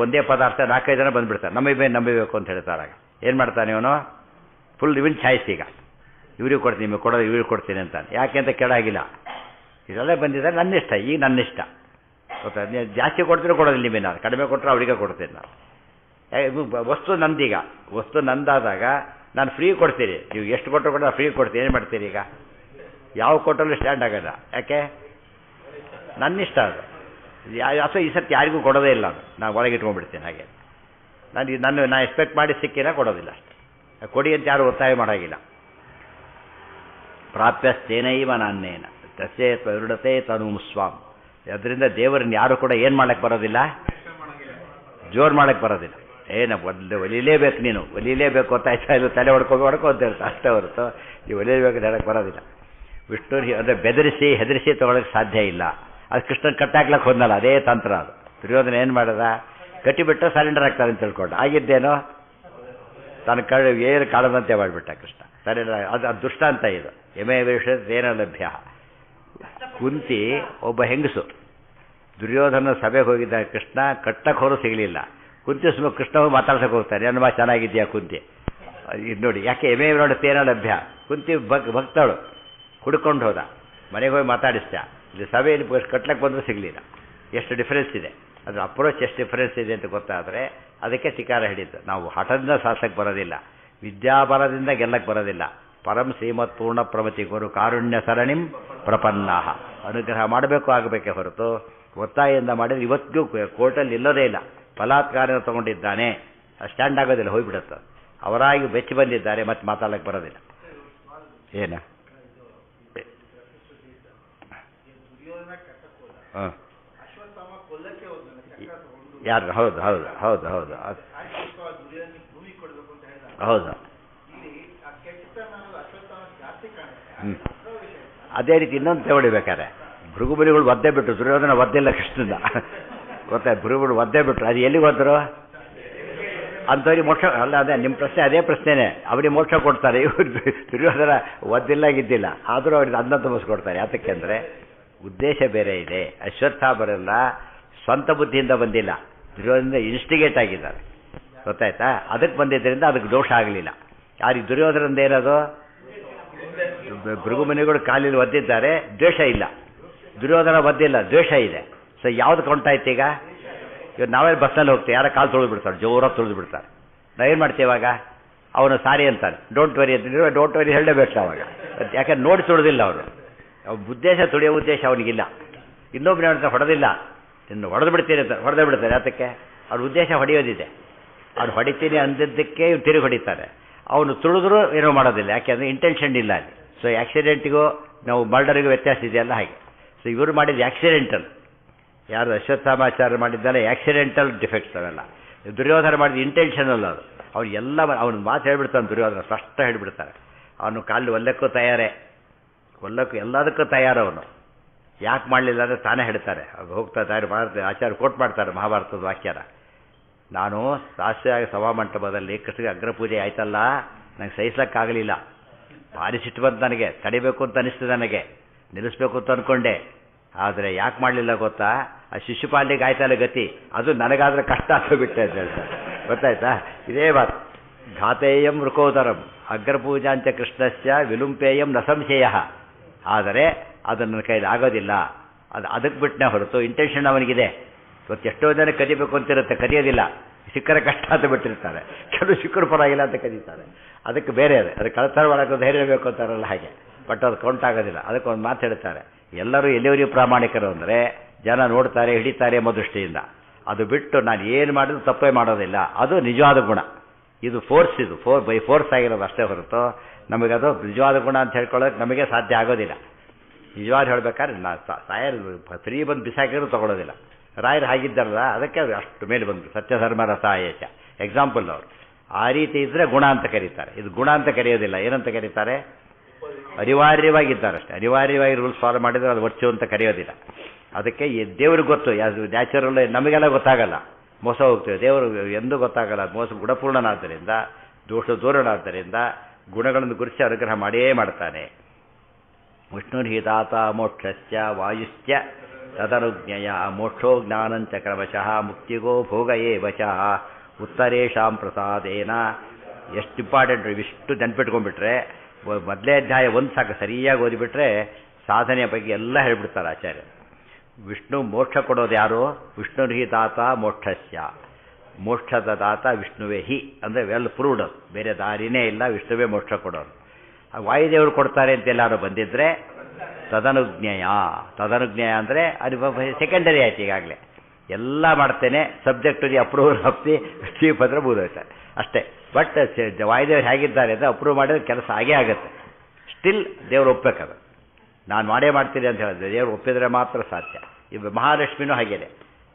ಒಂದೇ ಪದಾರ್ಥ 4-5 ಜನ ಬಂದುಬಿಡ್ತಾರೆ, ನಂಬಬೇಕು ಅಂತ ಹೇಳ್ತಾರೆ. ಏನು ಮಾಡ್ತಾನೆ ಇವನು? ಫುಲ್ ಇವನ್ ಚಾಯ್ಸ್. ಈಗ ಇವ್ರಿಗೆ ಕೊಡ್ತೀನಿ, ನಿಮಗೆ ಕೊಡೋದು ಇವ್ರಿಗೆ ಕೊಡ್ತೀನಿ ಅಂತಾನೆ. ಯಾಕೆ ಅಂತ ಕೇಳಾಗಿಲ್ಲ. ಇದೆಲ್ಲ ಬಂದಿದ್ದಾರೆ, ನನ್ನಿಷ್ಟ, ಈಗ ನನ್ನಿಷ್ಟ. ಗೊತ್ತಾ? ನೀವು ಜಾಸ್ತಿ ಕೊಡ್ತೀರೋ ಕೊಡೋದಿಲ್ಲ, ನಿಮಗೆ ನಾನು ಕಡಿಮೆ ಕೊಟ್ಟರೆ ಅವರಿಗೆ ಕೊಡ್ತೀನಿ ನಾನು. ವಸ್ತು ನಂದೀಗ, ವಸ್ತು ನಂದಾದಾಗ ನಾನು ಫ್ರೀ ಕೊಡ್ತೀನಿ. ನೀವು ಎಷ್ಟು ಕೊಟ್ಟರು ಕೂಡ ಫ್ರೀ ಕೊಡ್ತೀನಿ. ಏನು ಮಾಡ್ತೀರಿ? ಈಗ ಯಾವ ಕೊಟ್ಟರು ಸ್ಟ್ಯಾಂಡ್ ಆಗೋಲ್ಲ. ಯಾಕೆ? ನನ್ನಿಷ್ಟ ಅದು. ಅಥವಾ ಈ ಸರ್ತಿ ಯಾರಿಗೂ ಕೊಡೋದೇ ಇಲ್ಲ, ಅದು ನಾನು ಒಳಗೆ ಇಟ್ಕೊಂಡ್ಬಿಡ್ತೀನಿ. ಹಾಗೆ ನಾನು ಎಕ್ಸ್ಪೆಕ್ಟ್ ಮಾಡಿ ಸಿಕ್ಕಿನ ಕೊಡೋದಿಲ್ಲ ಅಷ್ಟೇ. ಕೊಡಿ ಅಂತ ಯಾರು ಒತ್ತಾಯ ಮಾಡೋಂಗಿಲ್ಲ. ಪ್ರಾಪ್ಯಸ್ತೇನೈವ ನಾನೇನ ತಸ್ಯೇ ವಿರುಣತೆ ತನು ಸ್ವಾಂ. ಅದರಿಂದ ದೇವರನ್ನ ಯಾರು ಕೂಡ ಏನು ಮಾಡೋಕ್ಕೆ ಬರೋದಿಲ್ಲ, ಜೋರು ಮಾಡೋಕ್ಕೆ ಬರೋದಿಲ್ಲ. ಒಲಿಲೇಬೇಕು, ನೀನು ಒಲಿಲೇಬೇಕು ಅಂತ ಆಯ್ತಾ ಇಲ್ಲ, ತಲೆ ಹೊಡ್ಕೊ ಅಂತ ಹೇಳ್ತಾ ಅಷ್ಟೇ ಹೊರತು ನೀವು ಒಲಿಲೇಬೇಕು ಅಂತ ಹೇಳಕ್ಕೆ ಬರೋದಿಲ್ಲ. ವಿಷ್ಣು ಅಂದರೆ ಬೆದರಿಸಿ ಹೆದರಿಸಿ ತೊಗೊಳಕ್ಕೆ ಸಾಧ್ಯ ಇಲ್ಲ. ಅದು ಕೃಷ್ಣನ್ ಕಟ್ಟಾಕ್ಲಕ್ಕೆ ಹೋದ್ನಲ್ಲ, ಅದೇ ತಂತ್ರ ಅದು. ದುರ್ಯೋಧನ ಏನು ಮಾಡೋದ? ಕಟ್ಟಿಬಿಟ್ಟು ಸರೆಂಡರ್ ಆಗ್ತಾರೆ ಅಂತ ತಿಳ್ಕೊಂಡು ಆಗಿದ್ದೇನೋ, ತನ್ನ ಏನು ಕಾಳದಂತೆ ಮಾಡಿಬಿಟ್ಟ ಕೃಷ್ಣ. ಸರೆಂಡರ್. ಅದು ದುಷ್ಟ ಅಂತ ಇದು. ಯಮೇ ವೇಷ ತೇನ ಲಭ್ಯ. ಕುಂತಿ ಒಬ್ಬ ಹೆಂಗಸು. ದುರ್ಯೋಧನ ಸಭೆಗೆ ಹೋಗಿದ್ದ ಕೃಷ್ಣ, ಕಟ್ಟಕ್ಕೆ ಹೋರು ಸಿಗಲಿಲ್ಲ. ಕುಂತಿ ಕೃಷ್ಣ ಮಾತಾಡ್ಸಕ್ಕೆ ಹೋಗ್ತಾನೆ. ನನ್ನ ಚೆನ್ನಾಗಿದ್ಯಾ ಕುಂತಿ? ಇದು ನೋಡಿ, ಯಾಕೆ ಎಮೆ ನೋಡಿ ತೇನ ಲಭ್ಯ, ಕುಂತಿ ಭಕ್ತಳು ಹುಡ್ಕೊಂಡು ಹೋದ, ಮನೆಗೆ ಹೋಗಿ ಮಾತಾಡಿಸ್ದ, ಇಲ್ಲಿ ಸಭೆಯಲ್ಲಿ ಕಟ್ಲಕ್ಕೆ ಬಂದರೂ ಸಿಗಲಿಲ್ಲ. ಎಷ್ಟು ಡಿಫರೆನ್ಸ್ ಇದೆ, ಅದ್ರ ಅಪ್ರೋಚ್ ಎಷ್ಟು ಡಿಫರೆನ್ಸ್ ಇದೆ ಅಂತ ಗೊತ್ತಾದರೆ ಅದಕ್ಕೆ ಶಿಕಾರ ಹಿಡಿತು. ನಾವು ಹಠದಿಂದ ಸಾಸಕ್ಕೆ ಬರೋದಿಲ್ಲ, ವಿದ್ಯಾಬಲದಿಂದ ಗೆಲ್ಲಕ್ಕೆ ಬರೋದಿಲ್ಲ. ಪರಂ ಶ್ರೀಮತ್ ಪೂರ್ಣ ಪ್ರಮತಿ ಗುರು ಕಾರುಣ್ಯ ಸರಣಿಂ ಪ್ರಪನ್ನಾಹ. ಅನುಗ್ರಹ ಮಾಡಬೇಕು ಆಗಬೇಕೇ ಹೊರತು ಒತ್ತಾಯದಿಂದ ಮಾಡಿದ್ರೆ ಇವತ್ತಿಗೂ ಕೋರ್ಟಲ್ಲಿ ಇಲ್ಲೋದೇ ಇಲ್ಲ. ಬಲಾತ್ಕಾರ ತಗೊಂಡಿದ್ದಾನೆ, ಸ್ಟ್ಯಾಂಡ್ ಆಗೋದಿಲ್ಲ, ಹೋಗಿಬಿಡುತ್ತೆ. ಅವರಾಗಿ ಬೆಚ್ಚಿ ಬಂದಿದ್ದಾರೆ, ಮತ್ತೆ ಮಾತಾಡಕ್ಕೆ ಬರೋದಿಲ್ಲ. ಏನು ಹಾಂ ಯಾರು? ಹೌದು ಹೌದು ಹೌದು ಹೌದು ಹೌದು. ಅದೇ ರೀತಿ ಇನ್ನೊಂದು ತಗೊಳ್ಬೇಕಾರೆ ಭೃಗುಬಲಿಗಳು ಒದ್ದೆ ಬಿಟ್ಟರು, ದುರ್ಯೋಧನ ಒದ್ದಿಲ್ಲ ಕೃಷ್ಣನ, ಗೊತ್ತಾಯ್ತು. ಭೃಗುಗಳು ಒದ್ದೆ ಬಿಟ್ರು, ಅದು ಎಲ್ಲಿಗೆ ಹೋದ್ರು? ಅಂಥವ್ರಿಗೆ ಮೋಕ್ಷ ಅಲ್ಲ. ಅದೇ ನಿಮ್ಮ ಪ್ರಶ್ನೆ, ಅದೇ ಪ್ರಶ್ನೆನೇ. ಅವರಿಗೆ ಮೋಕ್ಷ ಕೊಡ್ತಾರೆ, ಇವರು ದುರ್ಯೋಧನ ಒದ್ದಿಲ್ಲ ಗಿದ್ದಿಲ್ಲ, ಆದರೂ ಅವ್ರಿಗೆ ಅನ್ನ ತುಂಬಿಸ್ಕೊಡ್ತಾರೆ. ಯಾತಕ್ಕೆ ಅಂದರೆ ಉದ್ದೇಶ ಬೇರೆ ಇದೆ. ಅಶ್ವತ್ಥಾಮರೆಲ್ಲ ಸ್ವಂತ ಬುದ್ಧಿಯಿಂದ ಬಂದಿಲ್ಲ, ದುರ್ಯೋಧನ ಇನ್ಸ್ಟಿಗೇಟ್ ಆಗಿದ್ದಾರೆ, ಗೊತ್ತಾಯ್ತಾ? ಅದಕ್ಕೆ ಬಂದಿದ್ದರಿಂದ ಅದಕ್ಕೆ ದೋಷ ಆಗಲಿಲ್ಲ. ಯಾರಿಗೆ ದುರ್ಯೋಧನದ ಏನದು? ಭೃಗುಮುನಿಗಳು ಕಾಲಿಲ್ಲಿ ಒದ್ದಿದ್ದಾರೆ, ದ್ವೇಷ ಇಲ್ಲ. ದುರ್ಯೋಧನ ಒದ್ದಿಲ್ಲ, ದ್ವೇಷ ಇದೆ. ಸೊ ಯಾವ್ದು ಕೊಂಟಾಯ್ತು ಈಗ? ಇವಾಗ ನಾವೇ ಬಸ್ಸಲ್ಲಿ ಹೋಗ್ತೀವಿ, ಯಾರ ಕಾಲು ತುಳಿದು ಬಿಡ್ತಾರೆ, ಜೋರಾಗಿ ತುಳಿದು ಬಿಡ್ತಾರೆ. ನಾವೇನು ಮಾಡ್ತೀವಿ ಇವಾಗ? ಅವನು ಸಾರಿ ಅಂತಾನೆ, ಡೋಂಟ್ ವರಿ ಅಂತ. ಡೋಂಟ್ ವರಿ ಹೇಳಲೇಬೇಕು ಅವಾಗ, ಯಾಕಂದ್ರೆ ನೋಡಿ ತುಳಿದಿಲ್ಲ ಅವನು. ಉದ್ದೇಶ ತುಳಿಯೋ ಉದ್ದೇಶ ಅವನಿಗಿಲ್ಲ. ಇನ್ನೊಬ್ಬರು ಹೇಳ್ತಾರೆ ಹೊಡೆದಿಲ್ಲ, ಇನ್ನು ಹೊಡೆದು ಬಿಡ್ತೀನಿ ಅಂತ ಹೊಡೆದೇ ಬಿಡ್ತಾರೆ. ಯಾತಕ್ಕೆ? ಅವ್ರ ಉದ್ದೇಶ ಹೊಡೆಯೋದಿದೆ. ಅವ್ರು ಹೊಡಿತೀನಿ ಅಂದಿದ್ದಕ್ಕೆ ಇವ್ರು ತಿರುಗಿ ಹೊಡಿತಾರೆ. ಅವನು ತುಳಿದ್ರು ಏನೋ ಮಾಡೋದಿಲ್ಲ, ಯಾಕೆಂದರೆ ಇಂಟೆನ್ಷನ್ ಇಲ್ಲ ಅಲ್ಲಿ. ಸೊ ಆಕ್ಸಿಡೆಂಟಿಗೂ ನಾವು ಮರ್ಡರಿಗೂ ವ್ಯತ್ಯಾಸ ಇದೆಯಲ್ಲ ಹಾಗೆ. ಸೊ ಇವರು ಮಾಡಿದ್ದು ಆಕ್ಸಿಡೆಂಟಲ್, ಯಾರು ಅಶ್ವತ್ಥಾಮಾಚಾರ್ಯ ಮಾಡಿದ್ದಾರೆ ಆಕ್ಸಿಡೆಂಟಲ್ ಡಿಫೆಕ್ಟ್ಸ್ ಅವೆಲ್ಲ. ದುರ್ಯೋಧನ ಮಾಡಿದ ಇಂಟೆನ್ಷನಲ್ ಅದು. ಅವ್ರು ಎಲ್ಲ ಅವನ ಮಾತು ಹೇಳ್ಬಿಡ್ತಾನೆ ದುರ್ಯೋಧನ, ಸ್ಪಷ್ಟ ಹೇಳ್ಬಿಡ್ತಾರೆ. ಅವನು ಕಾಲು ಒಲ್ಲಕ್ಕೂ ತಯಾರೇ, ಒಲ್ಲಕ್ಕೂ ಎಲ್ಲದಕ್ಕೂ ತಯಾರವನು. ಯಾಕೆ ಮಾಡಲಿಲ್ಲ ಅಂದರೆ ತಾನೇ ಹೇಳ್ತಾರೆ. ಹೋಗ್ತಾ ತಯಾರು ಮಾಡ್ತಾರೆ, ಆಚಾರ್ಯ ಕೋಟ್ ಮಾಡ್ತಾರೆ ಮಹಾಭಾರತದ ವಾಕ್ಯನ. ನಾನು ಶಾಸ್ತ್ರೀಯ ಸಭಾಮಂಟಪದಲ್ಲಿ ಕೃಷ್ಣಗೆ ಅಗ್ರಪೂಜೆ ಆಯ್ತಲ್ಲ, ನಂಗೆ ಸಹಿಸ್ಲಿಕ್ಕಾಗಲಿಲ್ಲ. ಭಾರಿ ಸಿಟ್ಟು ಬಂತು ನನಗೆ, ತಡಿಬೇಕು ಅಂತ ಅನಿಸ್ತು ನನಗೆ, ನಿಲ್ಲಿಸ್ಬೇಕು ಅಂತ ಅಂದ್ಕೊಂಡೆ. ಆದರೆ ಯಾಕೆ ಮಾಡಲಿಲ್ಲ ಗೊತ್ತಾ? ಆ ಶಿಶುಪಾಲಿಗೆ ಆಯ್ತಲ್ಲ ಗತಿ, ಅದು ನನಗಾದ್ರೆ ಕಷ್ಟ ಆಗಿಬಿಟ್ಟೆ ಅಂತ ಹೇಳ್ತಾರೆ. ಗೊತ್ತಾಯ್ತಾ? ಇದೇ ಮಾತು. ಘಾತೇಯಂ ವೃಕೋದರಂ ಅಗ್ರಪೂಜಾಂಚ ಕೃಷ್ಣಸ್ಯ ವಿಲುಂಪೇಯಂ ನ ಸಂಶಯ. ಆದರೆ ಅದನ್ನು ಕೈಲಿ ಆಗೋದಿಲ್ಲ. ಅದಕ್ಕೆ ಬಿಟ್ಟನೆ ಹೊರತು ಇಂಟೆನ್ಷನ್ ಅವನಿಗಿದೆ. ಇವತ್ತು ಎಷ್ಟೋ ಜನ ಕದಿಬೇಕು ಅಂತಿರುತ್ತೆ, ಕದಿಯೋದಿಲ್ಲ, ಸಿಕ್ಕರೆ ಕಷ್ಟ ಅಂತ ಬಿಟ್ಟಿರ್ತಾರೆ. ಕೆಲವು ಸಿಕ್ಕರು ಪರವಾಗಿಲ್ಲ ಅಂತ ಕದೀತಾರೆ. ಅದಕ್ಕೆ ಬೇರೆ ಅದಕ್ಕೆ ಕಳತನ ಮಾಡೋಕ್ಕೆ ಧೈರ್ಯ ಬೇಕು ಅಂತಾರಲ್ಲ ಹಾಗೆ. ಬಟ್ ಅದು ಕೌಂಟ್ ಆಗೋದಿಲ್ಲ. ಅದಕ್ಕೆ ಒಂದು ಮಾತು ಹೇಳ್ತಾರೆ, ಎಲ್ಲರೂ ಎಲ್ಲಿವರೆಗೂ ಪ್ರಾಮಾಣಿಕರು ಅಂದರೆ ಜನ ನೋಡ್ತಾರೆ, ಹಿಡಿತಾರೆ ಎಂಬ ದೃಷ್ಟಿಯಿಂದ. ಅದು ಬಿಟ್ಟು ನಾನು ಏನು ಮಾಡಿದ್ರು ತಪ್ಪೇ ಮಾಡೋದಿಲ್ಲ, ಅದು ನಿಜವಾದ ಗುಣ. ಇದು ಫೋರ್ಸ್, ಇದು ಬೈ ಫೋರ್ಸ್ ಆಗಿರೋದು ಅಷ್ಟೇ ಹೊರತು ನಮಗದು ನಿಜವಾದ ಗುಣ ಅಂತ ಹೇಳ್ಕೊಳ್ಳೋಕೆ ನಮಗೆ ಸಾಧ್ಯ ಆಗೋದಿಲ್ಲ. ನಿಜವಾದ ಹೇಳ್ಬೇಕಾದ್ರೆ ಸಾಯರ್ ಫ್ರೀ ಬಂದು ಬಿಸಾಕಿದ್ರು ತೊಗೊಳೋದಿಲ್ಲ. ರಾಯರು ಹಾಗಿದ್ದಾರಲ್ಲ, ಅದಕ್ಕೆ ಅವ್ರು ಅಷ್ಟು ಮೇಲೆ ಬಂದರು. ಸತ್ಯಧರ್ಮ ರಸಾಯಚ ಎಕ್ಸಾಂಪಲ್ ಅವರು. ಆ ರೀತಿ ಇದ್ದರೆ ಗುಣ ಅಂತ ಕರೀತಾರೆ. ಇದು ಗುಣ ಅಂತ ಕರೆಯೋದಿಲ್ಲ, ಏನಂತ ಕರೀತಾರೆ? ಅನಿವಾರ್ಯವಾಗಿದ್ದಾರಷ್ಟೇ. ಅನಿವಾರ್ಯವಾಗಿ ರೂಲ್ಸ್ ಫಾಲೋ ಮಾಡಿದರೆ ಅದು ವರ್ಚು ಅಂತ ಕರೆಯೋದಿಲ್ಲ. ಅದಕ್ಕೆ ದೇವ್ರಿಗೆ ಗೊತ್ತು, ಯಾವುದು ನ್ಯಾಚುರಲ್ ನಮಗೆಲ್ಲ ಗೊತ್ತಾಗಲ್ಲ, ಮೋಸ ಹೋಗ್ತೇವೆ. ದೇವರು ಎಂದೂ ಗೊತ್ತಾಗಲ್ಲ. ಮೋಸ ಗುಣಪೂರ್ಣನಾದ್ದರಿಂದ, ದೋಷ ದೂರನಾದ್ದರಿಂದ ಗುಣಗಳನ್ನು ಗುರುತಿಸಿ ಅನುಗ್ರಹ ಮಾಡೇ ಮಾಡ್ತಾನೆ. ವಿಷ್ಣುರ್ಹಿತಾತ ಮೋಕ್ಷಸ್ಯ ವಾಯುಶ್ಚ ತದನುಜ್ಞೆಯ ಮೋಕ್ಷೋ ಜ್ಞಾನಂಚ ಕ್ರಮಶಃ ಮುಕ್ತಿಗೋ ಭೋಗ ಏವಚ ಉತ್ತರೇಶಾಂ ಪ್ರಸಾದೇನ. ಎಷ್ಟು ಇಂಪಾರ್ಟೆಂಟ್ ಇವಿಷ್ಟು ನೆನ್ಪಿಟ್ಕೊಂಡ್ಬಿಟ್ರೆ, ಮೊದಲೇ ಅಧ್ಯಾಯ ಒಂದು ಸಾಕು, ಸರಿಯಾಗಿ ಓದಿಬಿಟ್ರೆ ಸಾಧನೆಯ ಬಗ್ಗೆ ಎಲ್ಲ ಹೇಳ್ಬಿಡ್ತಾರೆ ಆಚಾರ್ಯ. ವಿಷ್ಣು ಮೋಕ್ಷ ಕೊಡೋದು ಯಾರು? ವಿಷ್ಣುರ್ಹಿತಾತ ಮೋಕ್ಷಸ್ಯ, ಮೋಕ್ಷದ ದಾತ ವಿಷ್ಣುವೇ. ಹಿ ಅಂದರೆ ವೆಲ್ ಪ್ರೂವ್ಡ್, ಬೇರೆ ದಾರಿನೇ ಇಲ್ಲ, ವಿಷ್ಣುವೇ ಮೋಕ್ಷ ಕೊಡೋರು. ವಾಯುದೇವರು ಕೊಡ್ತಾರೆ ಅಂತ ಎಲ್ಲಾರು ಬಂದಿದ್ದರೆ ತದನುಜ್ಞೆಯ. ತದನುಜ್ಞೆಯ ಅಂದರೆ ಅದು ಸೆಕೆಂಡರಿ ಆಯ್ತು. ಈಗಾಗಲೇ ಎಲ್ಲ ಮಾಡ್ತೇನೆ, subject to the approval of the chief ಅಂದರೆ ಬೋಧೈತೆ ಅಷ್ಟೇ. ಬಟ್ ವಾಯುದೇವರು ಹೇಗಿದ್ದಾರೆ ಅಂದರೆ ಅಪ್ರೂವ್ ಮಾಡಿದ್ರೆ ಕೆಲಸ ಆಗೇ ಆಗುತ್ತೆ. ಸ್ಟಿಲ್ ದೇವರು ಒಪ್ಪಬೇಕದು. ನಾನು ಮಾಡೇ ಮಾಡ್ತೀನಿ ಅಂತ ಹೇಳಿದ್ರೆ ದೇವರು ಒಪ್ಪಿದರೆ ಮಾತ್ರ ಸಾಧ್ಯ. ಇದು ಮಹಾಲಕ್ಷ್ಮಿನೂ ಹಾಗೇನೆ,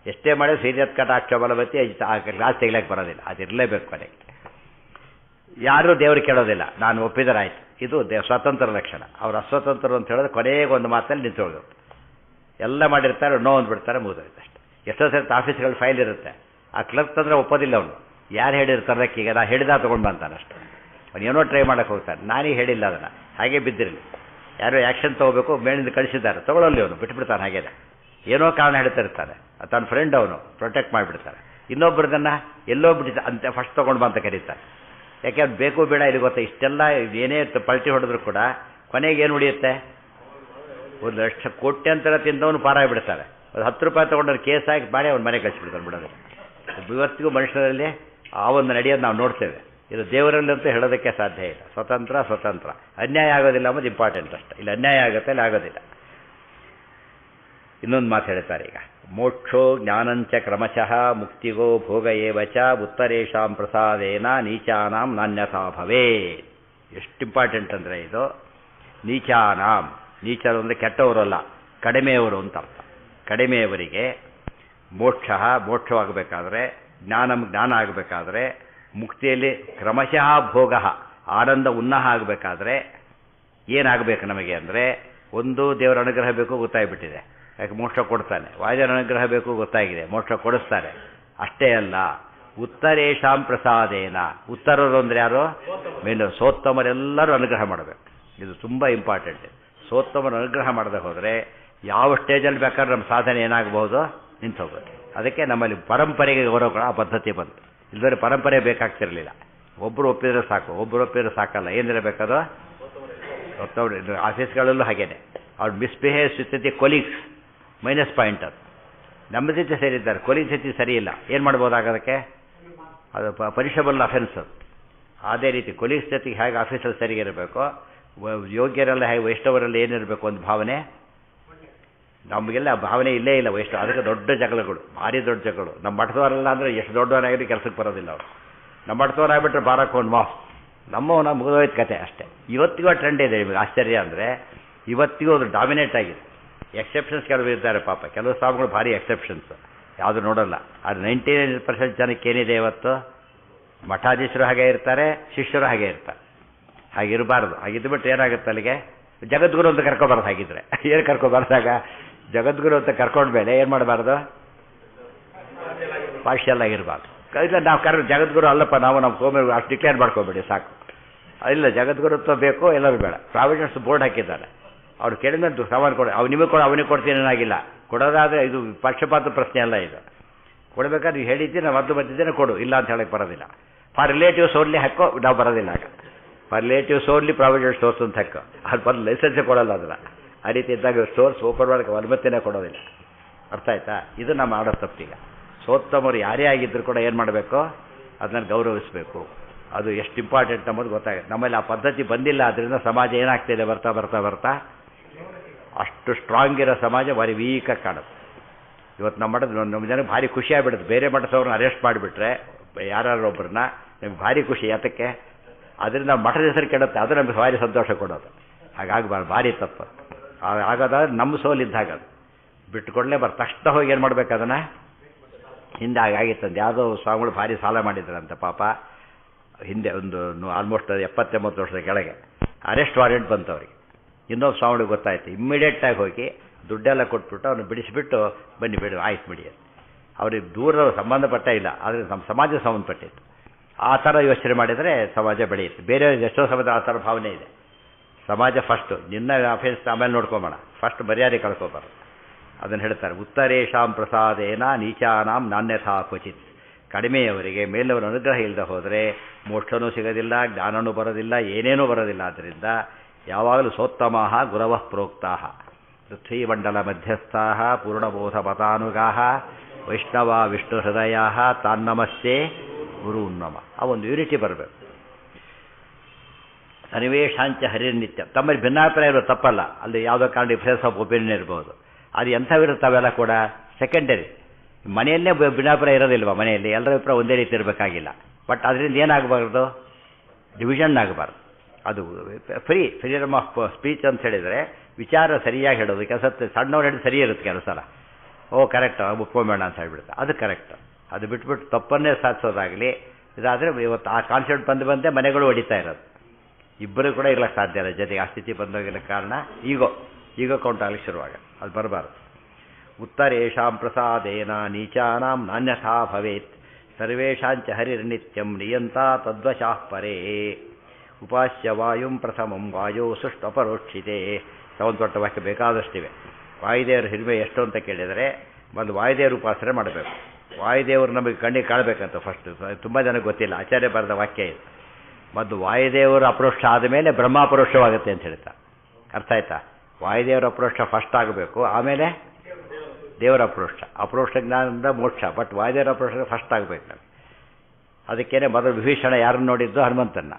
ಎಷ್ಟೇ ಮಾಡಿದ್ರೆ ಸೀರಿಯತ್ ಕಟಾಕ್ಷ ಬಲವತಿ ಕ್ಲಾಸ್ ತೆಗಿಲಕ್ಕೆ ಬರೋದಿಲ್ಲ, ಅದಿರಲೇಬೇಕು ಕೊನೆಗೆ. ಯಾರೂ ದೇವರು ಕೇಳೋದಿಲ್ಲ, ನಾನು ಒಪ್ಪಿದರೆ ಆಯ್ತು. ಇದು ಸ್ವತಂತ್ರ ಲಕ್ಷಣ. ಅವ್ರು ಅಸ್ವತಂತ್ರರು ಅಂತ ಹೇಳಿದ್ರೆ ಕೊನೆಗೆ ಒಂದು ಮಾತಲ್ಲಿ ನಿಂತೋಗೋದು. ಎಲ್ಲ ಮಾಡಿರ್ತಾರೆ, ನೋ ಅಂದ್ಬಿಡ್ತಾರೆ, ಮುಗಿದೋಯ್ತು ಅಷ್ಟೇ. ಎಷ್ಟೋ ಸರ್ತಿ ಆಫೀಸ್ಗಳು ಫೈಲ್ ಇರುತ್ತೆ, ಆ ಕ್ಲರ್ಕ್ ತಂದರೆ ಒಪ್ಪೋದಿಲ್ಲ ಅವನು. ಯಾರು ಹೇಳಿರ್ತಾರೆ ಈಗ ನಾನು ಹೇಳಿದ ತೊಗೊಂಡು ಬಂತಾನೆ ಅಷ್ಟೇ. ಅವನು ಏನೋ ಟ್ರೈ ಮಾಡೋಕ್ಕೆ ಹೋಗ್ತಾನೆ, ನಾನೀಗ ಹೇಳಿಲ್ಲ ಅದನ್ನು, ಹಾಗೆ ಬಿದ್ದಿರಲಿ. ಯಾರೋ ಆ್ಯಕ್ಷನ್ ತೊಗೋಬೇಕು, ಮೇಲಿಂದ ಕಳಿಸಿದ್ದಾರೆ, ತೊಗೊಳ್ಳಲ್ಲಿ ಅವನು ಬಿಟ್ಬಿಡ್ತಾನೆ. ಹಾಗೇನೆ ಏನೋ ಕಾರಣ ಹೇಳ್ತಿರ್ತಾನೆ, ತನ್ನ ಫ್ರೆಂಡ್ ಅವನು ಪ್ರೊಟೆಕ್ಟ್ ಮಾಡಿಬಿಡ್ತಾರೆ. ಇನ್ನೊಬ್ಬರದನ್ನು ಎಲ್ಲೋ ಬಿಟ್ಟಿದ್ದ ಅಂತ ಫಸ್ಟ್ ತೊಗೊಂಡು ಬಂತ ಕರೀತಾರೆ. ಯಾಕೆ ಅದು ಬೇಕು ಬೇಡ ಇಲ್ಲಿ ಗೊತ್ತಾ, ಇಷ್ಟೆಲ್ಲ ಏನೇ ಪಲ್ಟಿ ಹೊಡೆದ್ರು ಕೂಡ ಕೊನೆಗೆ ಏನು ಉಳಿಯುತ್ತೆ? 1,00,000 ಕೋಟ್ಯಂತರ ತಿಂದವನು ಪಾರಾಗಿಬಿಡ್ತಾರೆ. ಅದು 10 ರೂಪಾಯಿ ತೊಗೊಂಡ್ರೆ ಕೇಸ್ ಹಾಕಿ ಮಾಡಿ ಅವ್ನು ಮನೆ ಕಳಿಸ್ಬಿಡ್ತಾನೆ ಬಿಡೋದು. ಇವತ್ತಿಗೂ ಮನುಷ್ಯರಲ್ಲಿ ಆ ಒಂದು ನಡೆಯೋದು ನಾವು ನೋಡ್ತೇವೆ. ಇದು ದೇವರಲ್ಲಂತೂ ಹೇಳೋದಕ್ಕೆ ಸಾಧ್ಯ ಇಲ್ಲ. ಸ್ವತಂತ್ರ ಅನ್ಯಾಯ ಆಗೋದಿಲ್ಲ ಅನ್ನೋದು ಇಂಪಾರ್ಟೆಂಟ್ ಅಷ್ಟೆ. ಇಲ್ಲಿ ಅನ್ಯಾಯ ಆಗುತ್ತೆ, ಇಲ್ಲಿ ಆಗೋದಿಲ್ಲ. ಇನ್ನೊಂದು ಮಾತು ಹೇಳ್ತಾರೆ ಈಗ, ಮೋಕ್ಷೋ ಜ್ಞಾನಂಚ ಕ್ರಮಶಃ ಮುಕ್ತಿಗೋ ಭೋಗ ಏವ ಚ ಉತ್ತರೇಷಾಂ ಪ್ರಸಾದೇನ ನೀಚಾನಾಂ ನಾನ್ಯಥಾ ಭವೇ. ಎಷ್ಟು ಇಂಪಾರ್ಟೆಂಟ್ ಅಂದರೆ ಇದು. ನೀಚರು ಅಂದರೆ ಕೆಟ್ಟವರಲ್ಲ, ಕಡಿಮೆಯವರು ಅಂತ ಅರ್ಥ. ಕಡಿಮೆಯವರಿಗೆ ಮೋಕ್ಷವಾಗಬೇಕಾದ್ರೆ, ಜ್ಞಾನ ಆಗಬೇಕಾದ್ರೆ, ಮುಕ್ತಿಯಲ್ಲಿ ಕ್ರಮಶಃ ಭೋಗ ಆನಂದ ಉನ್ನಾಹ ಆಗಬೇಕಾದ್ರೆ ಏನಾಗಬೇಕು ನಮಗೆ ಅಂದರೆ, ಒಂದು ದೇವರ ಅನುಗ್ರಹ ಬೇಕು ಗೊತ್ತಾಗ್ಬಿಟ್ಟಿದೆ, ಯಾಕೆ ಮೋಕ್ಷ ಕೊಡ್ತಾನೆ. ವಾಯುದೇವರ ಅನುಗ್ರಹ ಬೇಕು ಗೊತ್ತಾಗಿದೆ, ಮೋಕ್ಷ ಕೊಡಿಸ್ತಾರೆ. ಅಷ್ಟೇ ಅಲ್ಲ, ಉತ್ತರೇಷಾಂ ಪ್ರಸಾದೇನ. ಉತ್ತರರು ಅಂದರೆ ಯಾರು? ಮೇಲು ಸೋತ್ತಮರೆಲ್ಲರೂ ಅನುಗ್ರಹ ಮಾಡಬೇಕು. ಇದು ತುಂಬ ಇಂಪಾರ್ಟೆಂಟ್. ಸೋತ್ತಮರ ಅನುಗ್ರಹ ಮಾಡದೆ ಹೋದರೆ ಯಾವ ಸ್ಟೇಜಲ್ಲಿ ಬೇಕಾದ್ರೆ ನಮ್ಮ ಸಾಧನೆ ಏನಾಗಬಹುದು? ನಿಂತು ಹೋಗುತ್ತೆ. ಅದಕ್ಕೆ ನಮ್ಮಲ್ಲಿ ಪರಂಪರೆಗೆ ಗೌರವ ಆ ಪದ್ಧತಿ ಬಂತು. ಇಲ್ಲದ್ರೆ ಪರಂಪರೆ ಬೇಕಾಗ್ತಿರಲಿಲ್ಲ. ಒಬ್ಬರು ಒಪ್ಪಿದ್ರೆ ಸಾಕಲ್ಲ. ಏನಿರಬೇಕದು? ಆಫೀಸ್ಗಳಲ್ಲೂ ಹಾಗೇನೆ. ಅವ್ರು ಮಿಸ್ಬಿಹೇವ್ ಸ್ಥಿತಿ ಕೊಲೀಗ್ಸ್ ಮೈನಸ್ ಪಾಯಿಂಟ್. ಅದು ನಮ್ಮ ಜೊತೆ ಸೇರಿದ್ದಾರೆ, ಕೊಲೀಗ್ ಜೊತೆ ಸರಿ ಇಲ್ಲ, ಏನು ಮಾಡ್ಬೋದಾಗೋದಕ್ಕೆ? ಅದು ಪನಿಷಬಲ್ ಅಫೆನ್ಸ್. ಅದು ಅದೇ ರೀತಿ ಕೊಲೀಗ್ಸ್ ಜೊತೆಗೆ ಹೇಗೆ ಆಫೀಸಲ್ಲಿ ಸರಿಗಿರಬೇಕು, ಯೋಗ್ಯರೆಲ್ಲ ಹೇಗೆ ವೈಷ್ಣವರಲ್ಲಿ ಏನಿರಬೇಕು ಒಂದು ಭಾವನೆ. ನಮಗೆಲ್ಲ ಆ ಭಾವನೆ ಇಲ್ಲೇ ಇಲ್ಲ ವೈಷ್ಣವ. ಅದಕ್ಕೆ ದೊಡ್ಡ ಜಗಳಗಳು, ಭಾರಿ ದೊಡ್ಡ ಜಗಳಗಳು. ನಮ್ಮ ಮಠದವರೆಲ್ಲ ಅಂದರೆ ಎಷ್ಟು ದೊಡ್ಡವರಾಗಿದ್ದು ಕೆಲಸಕ್ಕೆ ಬರೋದಿಲ್ಲ ಅವರು. ನಮ್ಮ ಮಠದವರಾಗ್ಬಿಟ್ರೆ ಬಾರಕ್ಕೊಂಡು ಮಾಫ್, ನಮ್ಮವನ ಮುಗಿದೋಯ್ತು ಕತೆ ಅಷ್ಟೇ. ಇವತ್ತಿಗೂ ಟ್ರೆಂಡ್ ಇದೆ. ನಿಮಗೆ ಆಶ್ಚರ್ಯ ಅಂದರೆ ಇವತ್ತಿಗೂ ಅದು ಡಾಮಿನೇಟ್ ಆಗಿದೆ. ಎಕ್ಸೆಪ್ಷನ್ಸ್ ಕೆಲವು ಇದ್ದಾರೆ ಪಾಪ, ಕೆಲವು ಸ್ವಾಮಿಗಳು ಭಾರಿ ಎಕ್ಸೆಪ್ಷನ್ಸ್, ಯಾವುದು ನೋಡೋಲ್ಲ. ಅದು 99% ಜನಕ್ಕೆ ಏನಿದೆ ಇವತ್ತು? ಮಠಾಧೀಶರು ಹಾಗೆ ಇರ್ತಾರೆ, ಶಿಷ್ಯರು ಹಾಗೆ ಇರ್ತಾರೆ. ಹಾಗಿರಬಾರ್ದು. ಹಾಗಿದ್ದುಬಿಟ್ಟು ಏನಾಗುತ್ತೆ ಅಲ್ಲಿಗೆ? ಜಗದ್ಗುರು ಅಂತ ಕರ್ಕೊಬಾರ್ದು. ಹಾಗಿದ್ರೆ ಏನು ಕರ್ಕೊಬಾರ್ದಾಗ? ಜಗದ್ಗುರು ಅಂತ ಕರ್ಕೊಂಡ್ಮೇಲೆ ಏನು ಮಾಡಬಾರ್ದು? ಪಾರ್ಷಿಯಲ್ ಆಗಿರಬಾರ್ದು. ಇಲ್ಲ, ನಾವು ಜಗದ್ಗುರು ಅಲ್ಲಪ್ಪ, ನಾವು ನಮ್ಮ ಕೋಮೆ ಅಷ್ಟು ಡಿಕ್ಲೇರ್ ಮಾಡ್ಕೊಬೇಡಿ ಸಾಕು. ಇಲ್ಲ, ಜಗದ್ಗುರುತ್ವ ಬೇಕು, ಎಲ್ಲರೂ ಬೇಡ. ಪ್ರಾವಿಡೆನ್ಸ್ ಬೋರ್ಡ್ ಹಾಕಿದ್ದಾರೆ. ಅವ್ರು ಕೇಳಿದಂತು ಸಾಮಾನು ಕೊಡಿ, ನಿಮಗೆ ಅವನಿಗೆ ಕೊಡ್ತೀನಿ ಏನಾಗಿಲ್ಲ. ಕೊಡೋದಾದರೆ ಇದು ಪಕ್ಷಪಾತ ಪ್ರಶ್ನೆ ಅಲ್ಲ. ಇದು ಕೊಡಬೇಕಾದ್ರೆ ನೀವು ಹೇಳಿದ್ದೀನಿ, ನಾವು ಮದ್ದು ಬಂದಿದ್ದೇನೆ ಕೊಡು, ಇಲ್ಲ ಅಂತ ಹೇಳಕ್ಕೆ ಬರೋದಿಲ್ಲ. ಫಾರ್ ರಿಲೇಟಿವ್ಸ್ ಓನ್ಲಿ ಹಾಕೋ, ನಾವು ಬರೋದಿಲ್ಲ ಆಗ. For relatives only provident stores ಅಂತ ಹಾಕೋ, ಅದು ಬಂದು ಲೈಸೆನ್ಸೇ ಕೊಡೋಲ್ಲ ಅದನ್ನ. ಆ ರೀತಿ ಇದ್ದಾಗ ಸ್ಟೋರ್ಸ್ ಓಪನ್ ಮಾಡೋಕ್ಕೆ ಅನುಮತಿನೇ ಕೊಡೋದಿಲ್ಲ. ಅರ್ಥ ಆಯ್ತಾ? ಇದು ನಮ್ಮ ಮಾಡೋ ತಪ್ಪೀಗ. ಸೋತ್ತಮರು ಯಾರೇ ಆಗಿದ್ದರೂ ಕೂಡ ಏನು ಮಾಡಬೇಕು? ಅದನ್ನ ಗೌರವಿಸಬೇಕು. ಅದು ಎಷ್ಟು ಇಂಪಾರ್ಟೆಂಟ್ ಅನ್ನೋದು ಗೊತ್ತಾಗುತ್ತೆ. ನಮ್ಮಲ್ಲಿ ಆ ಪದ್ಧತಿ ಬಂದಿಲ್ಲ. ಅದರಿಂದ ಸಮಾಜ ಏನಾಗ್ತಿದೆ ಬರ್ತಾ ಅಷ್ಟು ಸ್ಟ್ರಾಂಗ್ ಇರೋ ಸಮಾಜ ಭಾರಿ ವೀಕಾಗಿ ಕಾಣುತ್ತೆ. ಇವತ್ತು ನಮ್ಮ ಜನಕ್ಕೆ ಭಾರಿ ಖುಷಿ ಆಗಿಬಿಡುತ್ತೆ. ಬೇರೆ ಮಠದವ್ರನ್ನ ಅರೆಸ್ಟ್ ಮಾಡಿಬಿಟ್ರೆ ಯಾರೊಬ್ಬರನ್ನ ನಿಮ್ಗೆ ಭಾರಿ ಖುಷಿ. ಯಾತಕ್ಕೆ? ಅದರಿಂದ ಮಠದ ಹೆಸರು ಕೆಡುತ್ತೆ. ಅದು ನಮಗೆ ಭಾರಿ ಸಂತೋಷ ಕೊಡೋದು. ಹಾಗಾಗಬಾರ್ದು, ಭಾರಿ ತಪ್ಪು. ಆಗೋದಾದ್ರೆ ನಮ್ಮ ಸೋಲಿದ್ದಾಗ ಅದು ಬಿಟ್ಟುಕೊಡಲೇ ತಕ್ಷಣ ಹೋಗಿ ಏನು ಮಾಡ್ಬೇಕು? ಅದನ್ನು ಹಿಂದೆ ಹಾಗಾಗಿತ್ತಂದು ಯಾವುದೋ ಸ್ವಾಮಿಗಳು ಭಾರಿ ಸಾಲ ಮಾಡಿದ್ರಂತೆ ಪಾಪ. ಹಿಂದೆ ಒಂದು ಆಲ್ಮೋಸ್ಟ್ 70-80 ವರ್ಷದ ಕೆಳಗೆ ಅರೆಸ್ಟ್ ವಾರೆಂಟ್ ಬಂತು ಅವರಿಗೆ. ಇನ್ನೊಬ್ಬ ಸ್ವಾಮಿಗಳಿಗೆ ಗೊತ್ತಾಯ್ತು. ಇಮ್ಮಿಡಿಯೇಟಾಗಿ ಹೋಗಿ ದುಡ್ಡೆಲ್ಲ ಕೊಟ್ಬಿಟ್ಟು ಅವ್ರನ್ನ ಬಿಡಿಸಿಬಿಟ್ಟು ಬನ್ನಿ ಬಿಡು ಆಯ್ತು ಬಿಡಿ. ಅವ್ರಿಗೆ ದೂರ ಸಂಬಂಧಪಟ್ಟ ಇಲ್ಲ, ಆದರೆ ನಮ್ಮ ಸಮಾಜ ಸಂಬಂಧಪಟ್ಟಿತ್ತು. ಆ ಥರ ಯೋಚನೆ ಮಾಡಿದರೆ ಸಮಾಜ ಬೆಳೆಯುತ್ತೆ. ಬೇರೆಯವ್ರಿಗೆ ಎಷ್ಟೋ ಸಮಾಜ ಆ ಥರ ಭಾವನೆ ಇದೆ. ಸಮಾಜ ಫಸ್ಟು, ನಿನ್ನ ಅಫೇನ್ಸ್ ಆಮೇಲೆ ನೋಡ್ಕೊಂಬೋಣ, ಫಸ್ಟ್ ಮರ್ಯಾದೆ ಕಳ್ಕೊಬಾರ್ದು. ಅದನ್ನು ಹೇಳ್ತಾರೆ, ಉತ್ತರೇಷಾಂ ಪ್ರಸಾದೇನ ನೀಚಾನಾಂ ನಾನ್ಯಥಾ ಕ್ವಚಿತ್. ಕಡಿಮೆಯವರಿಗೆ ಮೇಲವರ ಅನುಗ್ರಹ ಇಲ್ಲದೆ ಹೋದರೆ ಮೋಕ್ಷನೂ ಸಿಗೋದಿಲ್ಲ, ಜ್ಞಾನನೂ ಬರೋದಿಲ್ಲ, ಏನೇನೂ ಬರೋದಿಲ್ಲ. ಆದ್ದರಿಂದ ಯಾವಾಗಲೂ ಸೋತ್ತಮಾಃ ಗುರವಃ ಪ್ರೋಕ್ತಾಃ ಪೃಥ್ವೀಮಂಡಲ ಮಧ್ಯಸ್ಥಾಃ ಪೂರ್ಣಬೋಧ ಮತಾನುಗಾಃ ವೈಷ್ಣವ ವಿಷ್ಣು ಹೃದಯಾಃ ತಾನ್ನಮಸ್ತೆ ಗುರುನ್ನಮ. ಆ ಒಂದು ಯೂನಿಟಿ ಬರಬೇಕು. ಸನ್ನಿವೇಶಾಂಚ ಹರಿರ್ನಿತ್ಯ. ತಮ್ಮಲ್ಲಿ ಭಿನ್ನಾಭಿಪ್ರಾಯ ಇರೋ ತಪ್ಪಲ್ಲ, ಅಲ್ಲಿ ಯಾವುದೋ ಕಾರಣ ಡಿಫರೆನ್ಸ್ ಆಫ್ ಒಪಿನಿಯನ್ ಇರ್ಬೋದು. ಅದು ಎಂಥವಿರುತ್ತವೆಲ್ಲ ಕೂಡ ಸೆಕೆಂಡರಿ. ಮನೆಯಲ್ಲೇ ಭಿನ್ನಾಭಿಪ್ರಾಯ ಇರೋದಿಲ್ವ? ಮನೆಯಲ್ಲಿ ಎಲ್ಲರ ಅಭಿಪ್ರಾಯ ಒಂದೇ ರೀತಿ ಇರಬೇಕಾಗಿಲ್ಲ. ಬಟ್ ಅದರಿಂದ ಏನಾಗಬಾರ್ದು? ಡಿವಿಷನ್ ಆಗಬಾರ್ದು. ಅದು ಫ್ರೀಡಮ್ ಆಫ್ ಸ್ಪೀಚ್ ಅಂತ ಹೇಳಿದರೆ ವಿಚಾರ ಸರಿಯಾಗಿ ಹೇಳೋದು. ಕೆಲಸ ಸಣ್ಣವ್ರು ಹೇಳಿ ಸರಿ ಇರುತ್ತೆ ಕೆಲವು ಸಲ. ಕರೆಕ್ಟ್ ಒಪ್ಕೊಂಬೇಡ ಅಂತ ಹೇಳ್ಬಿಡುತ್ತೆ, ಅದು ಕರೆಕ್ಟ್. ಅದು ಬಿಟ್ಬಿಟ್ಟು ತಪ್ಪನ್ನೇ ಸಾಧಿಸೋದಾಗಲಿ ಇದಾದರೆ ಇವತ್ತು ಆ ಕಾನ್ಸೆಪ್ಟ್ ಬಂದೇ ಮನೆಗಳು ಹೊಡಿತಾ ಇರೋದು. ಇಬ್ಬರು ಕೂಡ ಇರ್ಲಿಕ್ಕೆ ಸಾಧ್ಯ ಇಲ್ಲ ಜೊತೆಗೆ. ಆ ಸ್ಥಿತಿ ಬಂದೋಗಿರಕ್ಕೆ ಕಾರಣ ಈಗೋ ಕೌಂಟ್ ಆಗಲಿಕ್ಕೆ ಶುರುವಾಗ. ಅದು ಬರಬಾರ್ದು. ಉತ್ತರೇಷಾಂ ಪ್ರಸಾದೇನ ನೀಚಾನಾಂ ನಾನ್ಯಥಾ ಭವೇತ್ ಸರ್ವೇಷಾಂಚ ಹರಿರ್ನಿತ್ಯಂ ನಿಯಂತ ತದ್ವಶಾಃ ಪರೇ ಉಪಾಸ್ಯ ವಾಯುಂ ಪ್ರಥಮಂ ವಾಯೋ ಸುಷ್ಟಪರೋಕ್ಷಿತೆ. ತೊಟ್ಟ ವಾಕ್ಯ ಬೇಕಾದಷ್ಟಿವೆ. ವಾಯುದೇವರ ಹಿರಿಮೆ ಎಷ್ಟು ಅಂತ ಕೇಳಿದರೆ ಮೊದಲು ವಾಯುದೇವರ ಉಪಾಸನೆ ಮಾಡಬೇಕು. ವಾಯುದೇವರು ನಮಗೆ ಕಣ್ಣಿಗೆ ಕಾಣಬೇಕಂತ ಫಸ್ಟ್ ತುಂಬ ಜನಕ್ಕೆ ಗೊತ್ತಿಲ್ಲ. ಆಚಾರ್ಯ ಬರೆದ ವಾಕ್ಯ ಇದು. ಮತ್ತು ವಾಯುದೇವರು ಅಪರೋಕ್ಷ ಆದಮೇಲೆ ಬ್ರಹ್ಮ ಅಪರೋಕ್ಷವಾಗುತ್ತೆ ಅಂತ ಹೇಳ್ತಾರೆ. ಅರ್ಥ ಆಯ್ತಾ? ವಾಯುದೇವರ ಅಪರೋಕ್ಷ ಫಸ್ಟ್ ಆಗಬೇಕು, ಆಮೇಲೆ ದೇವರ ಅಪರೋಕ್ಷ. ಅಪರೋಕ್ಷ ಜ್ಞಾನದಿಂದ ಮೋಕ್ಷ, ಬಟ್ ವಾಯುದೇವರ ಅಪರೋಕ್ಷ ಫಸ್ಟ್ ಆಗಬೇಕು ನಮಗೆ. ಅದಕ್ಕೇನೆ ಮೊದಲು ವಿಭೀಷಣ ಯಾರನ್ನು ನೋಡಿದ್ದು? ಹನುಮಂತನ.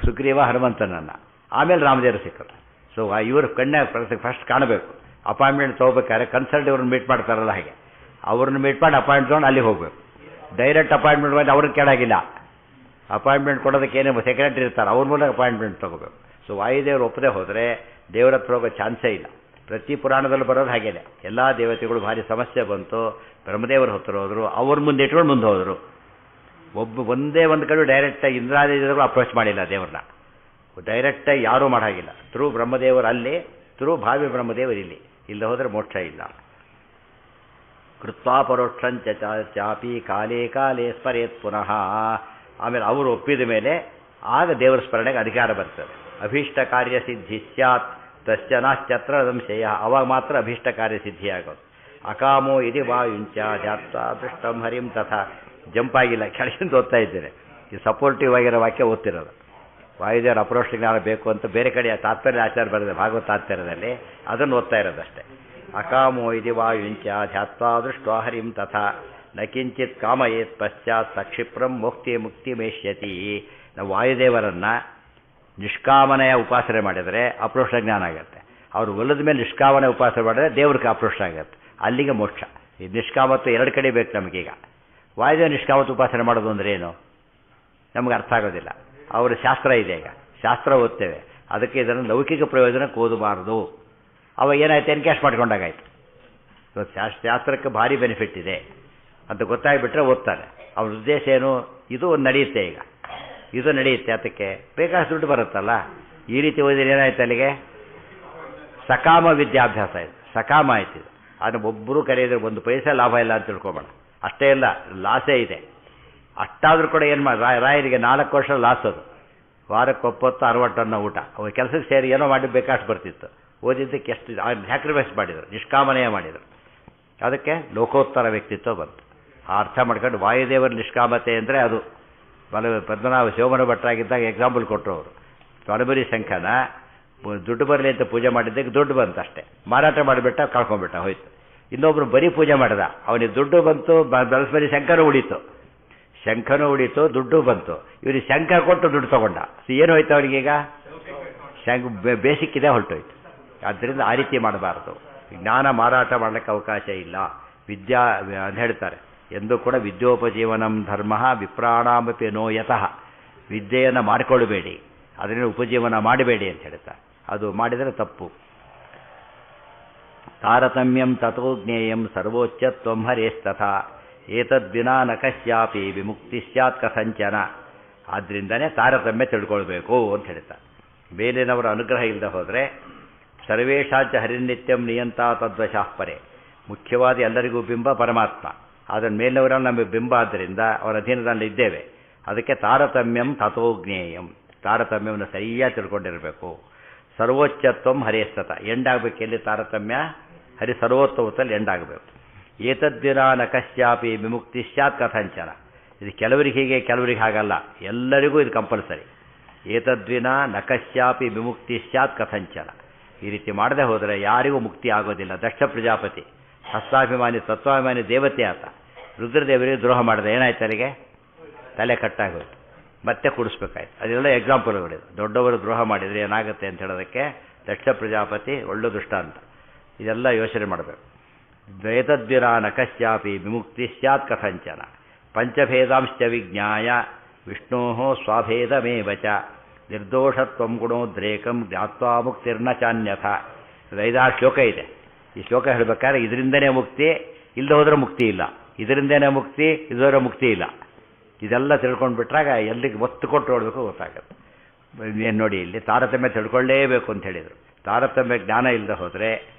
ಸುಗ್ರೀವ ಹನುಮಂತನನ್ನು, ಆಮೇಲೆ ರಾಮದೇವರು ಸಿಕ್ಕರು. ಸೊ ಇವರು ಕಣ್ಣಾಗ ಫಸ್ಟ್ ಕಾಣಬೇಕು. ಅಪಾಯಿಂಟ್ಮೆಂಟ್ ತೊಗೋಬೇಕಾದ್ರೆ ಕನ್ಸಲ್ಟ್ ಇವ್ರನ್ನ ಮೀಟ್ ಮಾಡ್ತಾರಲ್ಲ ಹಾಗೆ, ಅವ್ರನ್ನ ಮೀಟ್ ಮಾಡಿ ಅಪಾಯಿಂಟ್ ತೊಗೊಂಡು ಅಲ್ಲಿಗೆ ಹೋಗ್ಬೇಕು. ಡೈರೆಕ್ಟ್ ಅಪಾಯಿಂಟ್ಮೆಂಟ್ ಮಾಡಿ ಅವ್ರಿಗೆ ಕೇಳಾಗಿಲ್ಲ. ಅಪಾಯಿಂಟ್ಮೆಂಟ್ ಕೊಡೋದಕ್ಕೆ ಏನೇ ಸೆಕ್ರೆಟರಿ ಇರ್ತಾರೆ, ಅವ್ರ ಮೂಲಕ ಅಪಾಯಿಂಟ್ಮೆಂಟ್ ತೊಗೋಬೇಕು. ಸೊ ವಾಯುದೇವರು ಒಪ್ಪದೆ ಹೋದರೆ ದೇವರ ಹತ್ರ ಹೋಗೋ ಚಾನ್ಸೇ ಇಲ್ಲ. ಪ್ರತಿ ಪುರಾಣದಲ್ಲಿ ಬರೋದು ಹಾಗೇನೆ. ಎಲ್ಲ ದೇವತೆಗಳು ಭಾರಿ ಸಮಸ್ಯೆ ಬಂತು, ಬ್ರಹ್ಮದೇವರ ಹತ್ರ ಹೋದರು, ಅವ್ರ ಮುಂದೆ ಇಟ್ಕೊಂಡು ಮುಂದೆ ಹೋದರು. ಒಂದೇ ಒಂದು ಕಡೆ ಡೈರೆಕ್ಟಾಗಿ ಇಂದ್ರಾದಿ ದೇವರುಗಳು ಅಪ್ರೋಚ್ ಮಾಡಿಲ್ಲ ದೇವ್ರನ್ನ. ಡೈರೆಕ್ಟಾಗಿ ಯಾರೂ ಮಾಡಾಗಿಲ್ಲ. ಥ್ರೂ ಬ್ರಹ್ಮದೇವರು ಅಲ್ಲಿ, ಥ್ರೂ ಭಾವಿ ಬ್ರಹ್ಮದೇವರು ಇಲ್ಲಿ. ಇಲ್ಲ ಹೋದರೆ ಮೋಕ್ಷ ಇಲ್ಲ. ಕೃತ್ವಾ ಪರೋಕ್ಷಂಚ ಚಾಪಿ ಕಾಲೇ ಕಾಲೇ ಸ್ಮರೇತ್ ಪುನಃ. ಆಮೇಲೆ ಅವರು ಒಪ್ಪಿದ ಮೇಲೆ ಆಗ ದೇವರ ಸ್ಮರಣೆಗೆ ಅಧಿಕಾರ ಬರ್ತದೆ. ಅಭೀಷ್ಟ ಕಾರ್ಯ ಸಿದ್ಧಿ ಸ್ಯಾತ್ ತಸ್ಯ ನಾಶ್ಚತ್ರ ಸಂಶಯ. ಅವಾಗ ಮಾತ್ರ ಅಭೀಷ್ಟ ಕಾರ್ಯ ಸಿದ್ಧಿಯಾಗೋದು. ಅಕಾಮೋ ಇದಿ ವಾಯುಂಚ ಜಾತ ದೃಷ್ಟಂ ಹರಿಂ ತಥಾ. ಜಂಪ್ ಆಗಿಲ್ಲ, ಕೆಳಗಿಂದ ಓದ್ತಾ ಇದ್ದೇನೆ. ಈ ಸಪೋರ್ಟಿವ್ ಆಗಿರೋ ವಾಕ್ಯ ಓದ್ತಿರೋದು. ವಾಯುದೇವರ ಅಪರೋಕ್ಷ ಜ್ಞಾನ ಬೇಕು ಅಂತ ಬೇರೆ ಕಡೆ ತಾತ್ಪರ್ಯ ಆಚಾರ ಬರೆದಿದೆ ಭಾಗವತ ತಾತ್ಪರ್ಯದಲ್ಲಿ, ಅದನ್ನು ಓದ್ತಾ ಇರೋದಷ್ಟೇ. ಅಕಾಮೋ ಇದಿ ವಾಯುಂಚ ಧ್ಯಾತ್ವಾ ದೃಷ್ಟ್ವಾ ಹರಿಂ ತಥಾ ನ ಕಿಂಚಿತ್ ಕಾಮಯೇತ್ ಪಶ್ಚಾತ್ ಸಕ್ಷಿಪ್ರಂ ಮುಕ್ತಿ ಮೇಷ್ಯತಿ. ನಾವು ವಾಯುದೇವರನ್ನು ನಿಷ್ಕಾಮನೆಯ ಉಪಾಸನೆ ಮಾಡಿದರೆ ಅಪರೋಕ್ಷ ಜ್ಞಾನ ಆಗುತ್ತೆ. ಅವರು ಒಲ್ಲದ ಮೇಲೆ ನಿಷ್ಕಾಮನೆ ಉಪಾಸನೆ ಮಾಡಿದರೆ ದೇವ್ರಿಗೆ ಅಪರೋಕ್ಷ ಆಗುತ್ತೆ. ಅಲ್ಲಿಗೆ ಮೋಕ್ಷ. ಈ ನಿಷ್ಕಾಮತ್ವ ಎರಡು ಕಡೆ ಬೇಕು ನಮಗೀಗ. ವಾಯುದೇವ ನಿಷ್ಕಾಮತ್ವ ಉಪಾಸನೆ ಮಾಡೋದು ಅಂದರೆ ಏನು ನಮಗೆ ಅರ್ಥ ಆಗೋದಿಲ್ಲ. ಅವರ ಶಾಸ್ತ್ರ ಇದೆ, ಈಗ ಶಾಸ್ತ್ರ ಓದ್ತೇವೆ, ಅದಕ್ಕೆ ಇದನ್ನು ಲೌಕಿಕ ಪ್ರಯೋಜನಕ್ಕೆ ಓದಬಾರ್ದು. ಅವಾಗ ಏನಾಯ್ತು? ಎನ್ಕ್ಯಾಶ್ ಮಾಡ್ಕೊಂಡಾಗಾಯ್ತು. ಶಾಸ್ತ್ರಕ್ಕೆ ಭಾರಿ ಬೆನಿಫಿಟ್ ಇದೆ ಅಂತ ಗೊತ್ತಾಗ್ಬಿಟ್ರೆ ಓದ್ತಾರೆ. ಅವ್ರ ಉದ್ದೇಶ ಏನು? ಇದು ಒಂದು ನಡೆಯುತ್ತೆ, ಈಗ ಇದು ನಡೆಯುತ್ತೆ, ಅದಕ್ಕೆ ಬೇಕಾದಷ್ಟು ದುಡ್ಡು ಬರುತ್ತಲ್ಲ. ಈ ರೀತಿ ಓದಿದ್ರೆ ಏನಾಯ್ತು? ಅಲ್ಲಿಗೆ ಸಕಾಮ ವಿದ್ಯಾಭ್ಯಾಸ ಆಯಿತು, ಸಕಾಮ ಆಯ್ತು. ಇದು ಅದನ್ನು ಒಬ್ಬರು ಕರೆಯಿದ್ರೆ ಒಂದು ಪೈಸೆ ಲಾಭ ಇಲ್ಲ ಅಂತ ತಿಳ್ಕೊಬೇಡ. ಅಷ್ಟೇ ಇಲ್ಲ, ಲಾಸೇ ಇದೆ. ಅಷ್ಟಾದರೂ ಕೂಡ ಏನು ಮಾಡಿ ರಾಯರಿಗೆ 4 ವರ್ಷ ಲಾಸ್. ಅದು ವಾರಕ್ಕೆ 30-60 ಟನ್ ಊಟ. ಅವ್ರ ಕೆಲಸಕ್ಕೆ ಸೇರಿ ಏನೋ ಮಾಡಿ ಬೇಕಾಷ್ಟು ಬರ್ತಿತ್ತು. ಓದಿದ್ದಕ್ಕೆ ಎಷ್ಟು ಸ್ಯಾಕ್ರಿಫೈಸ್ ಮಾಡಿದರು, ನಿಷ್ಕಾಮನೆಯ ಮಾಡಿದರು. ಅದಕ್ಕೆ ಲೋಕೋತ್ತರ ವ್ಯಕ್ತಿತ್ವ ಬಂತು. ಆ ಅರ್ಥ ಮಾಡ್ಕೊಂಡು ವಾಯುದೇವರ ನಿಷ್ಕಾಮತೆ ಅಂದರೆ ಅದು. ಪದ್ಮನಾಭ ಶಿವಮನ ಭಟ್ರಾಗಿದ್ದಾಗ ಎಕ್ಸಾಂಪಲ್ ಕೊಟ್ಟರು ಅವರು. ತೊಡಬರಿ ಶಂಖನ ದುಡ್ಡು ಬರಲಿ ಅಂತ ಪೂಜೆ ಮಾಡಿದ್ದಕ್ಕೆ ದುಡ್ಡು ಬಂತು ಅಷ್ಟೇ. ಮಾರಾಟ ಮಾಡಿಬಿಟ್ಟ, ಕಳ್ಕೊಂಡ್ಬಿಟ್ಟ, ಹೋಯ್ತು. ಇನ್ನೊಬ್ರು ಬರೀ ಪೂಜೆ ಮಾಡಿದ, ಅವನಿಗೆ ದುಡ್ಡು ಬಂತು, ಬೆಳಸ್ಬರಿ ಶಂಖನೂ ಉಳೀತು, ಶಂಖನೂ ಉಳೀತು, ದುಡ್ಡು ಬಂತು. ಇವನಿಗೆ ಶಂಖ ಕೊಟ್ಟು ದುಡ್ಡು ತೊಗೊಂಡ. ಏನು ಹೋಯ್ತು ಅವನಿಗೀಗ? ಶಂಖ ಬೇಸಿಕ್ ಇದೆ, ಹೊರಟೋಯ್ತು. ಆದ್ದರಿಂದ ಆ ರೀತಿ ಮಾಡಬಾರ್ದು. ಜ್ಞಾನ ಮಾರಾಟ ಮಾಡಲಿಕ್ಕೆ ಅವಕಾಶ ಇಲ್ಲ. ವಿದ್ಯಾ ಅಂತ ಹೇಳ್ತಾರೆ, ಎಂದೂ ಕೂಡ ವಿದ್ಯೋಪಜೀವನಂ ಧರ್ಮ ವಿಪ್ರಾಣಾಮಪಿ ನೋ ಯತಃ. ವಿದ್ಯೆಯನ್ನು ಮಾಡಿಕೊಳ್ಳಬೇಡಿ, ಅದರಿಂದ ಉಪಜೀವನ ಮಾಡಬೇಡಿ ಅಂತ ಹೇಳ್ತಾರೆ. ಅದು ಮಾಡಿದರೆ ತಪ್ಪು. ತಾರತಮ್ಯಂ ತಥೋ ಜ್ಞೇಯಂ ಸರ್ವೋಚ್ಚತ್ವಂ ಹರೇಸ್ತಥಾ ಏತದ್ವಿನಾ ನ ಕಶ್ಯಾಪಿ ವಿಮುಕ್ತಿ ಸ್ಯಾತ್ ಕಥಂಚನ. ಆದ್ದರಿಂದನೇ ತಾರತಮ್ಯ ತಿಳ್ಕೊಳ್ಬೇಕು ಅಂತ ಹೇಳ್ತಾರೆ. ಮೇಲಿನವರ ಅನುಗ್ರಹ ಇಲ್ಲದೆ ಹೋದರೆ ಸರ್ವೇಶಾಚ ಹರಿನಿತ್ಯಂ ನಿಯಂತ ತದ್ವಶಃ ಪರೆ. ಮುಖ್ಯವಾದ ಎಲ್ಲರಿಗೂ ಬಿಂಬ ಪರಮಾತ್ಮ. ಅದರ ಮೇಲಿನವರಲ್ಲಿ ನಮಗೆ ಬಿಂಬ, ಆದ್ದರಿಂದ ಅವರ ಅಧೀನದಲ್ಲಿ ಇದ್ದೇವೆ. ಅದಕ್ಕೆ ತಾರತಮ್ಯಂ ತಥೋ ಜ್ಞೇಯಂ. ತಾರತಮ್ಯವನ್ನು ಸರಿಯಾಗಿ ತಿಳ್ಕೊಂಡಿರಬೇಕು. ಸರ್ವೋಚ್ಚತ್ವಂ ಹರಿಸ್ತತ. ಎಂಡಾಗಬೇಕು ಎಲ್ಲಿ ತಾರತಮ್ಯ? ಹರಿ ಸರ್ವೋತ್ತಮದಲ್ಲಿ ಎಂಡಾಗಬೇಕು. ಏತದ್ವಿನಾ ನ ಕಶ್ಯಾಪಿ ವಿಮುಕ್ತಿ ಸ್ಯಾತ್ ಕಥಂಚನ. ಇದು ಕೆಲವರಿಗೆ ಹೀಗೆ, ಕೆಲವರಿಗೆ ಹಾಗಲ್ಲ, ಎಲ್ಲರಿಗೂ ಇದು ಕಂಪಲ್ಸರಿ. ಏತದ್ವಿನಾ ನ ಕಶ್ಯಾಪಿ ವಿಮುಕ್ತಿ ಸ್ಯಾತ್ ಕಥಂಚನ. ಈ ರೀತಿ ಮಾಡದೆ ಹೋದರೆ ಯಾರಿಗೂ ಮುಕ್ತಿ ಆಗೋದಿಲ್ಲ. ದಕ್ಷ ಪ್ರಜಾಪತಿ ಹಸ್ತಾಭಿಮಾನಿ ತತ್ವಾಭಿಮಾನಿ ದೇವತೆ ಆತ. ರುದ್ರದೇವರಿಗೆ ದ್ರೋಹ ಮಾಡಿದೆ, ಏನಾಯ್ತು? ಅಲ್ಲಿಗೆ ತಲೆ ಕಟ್ಟಾಗೋಯ್ತು, ಮತ್ತೆ ಕೂಡಿಸ್ಬೇಕಾಯ್ತು. ಅದೆಲ್ಲ ಎಕ್ಸಾಂಪಲ್ಗಳಿದೆ. ದೊಡ್ಡವರು ದ್ರೋಹ ಮಾಡಿದರೆ ಏನಾಗುತ್ತೆ ಅಂತ ಹೇಳೋದಕ್ಕೆ ದಕ್ಷ ಪ್ರಜಾಪತಿ ಒಳ್ಳೆ ದೃಷ್ಟಾಂತ. ಇದೆಲ್ಲ ಯೋಚನೆ ಮಾಡಬೇಕು. ದ್ವೈತದ್ವಿರಾ ನ ಕಶ್ಯಾಪಿ ವಿಮುಕ್ತಿ ಸ್ಯಾತ್ ಕಥಂಚನ. ಪಂಚಭೇದಾಂಶ್ಚ ವಿಜ್ಞಾಯ ವಿಷ್ಣೋ ಸ್ವಾಭೇದಮೇವ ಚ ನಿರ್ದೋಷತ್ವಂ ಗುಣೋದ್ರೇಕಂ ಜ್ಞಾತ್ವಾ ಮುಕ್ತಿರ್ನ ಚಾನ್ಯಥ. 5-6 ಶ್ಲೋಕ ಇದೆ. ಈ ಶ್ಲೋಕ ಹೇಳಬೇಕಾದ್ರೆ ಇದರಿಂದನೇ ಮುಕ್ತಿ, ಇಲ್ಲದೆ ಹೋದರೆ ಮುಕ್ತಿ ಇಲ್ಲ, ಇದರಿಂದನೇ ಮುಕ್ತಿ, ಇದರ ಮುಕ್ತಿ ಇಲ್ಲ. ಇದೆಲ್ಲ ತಿಳ್ಕೊಂಡು ಬಿಟ್ರಾಗ ಎಲ್ಲಿಗೆ ಒತ್ತು ಕೊಟ್ಟು ನೋಡಬೇಕು ಗೊತ್ತಾಗುತ್ತೆ. ಏನು ನೋಡಿ, ಇಲ್ಲಿ ತಾರತಮ್ಯ ತಿಳ್ಕೊಳ್ಳೇಬೇಕು ಅಂತ ಹೇಳಿದರು. ತಾರತಮ್ಯ ಜ್ಞಾನ ಇಲ್ಲದೆ ಹೋದರೆ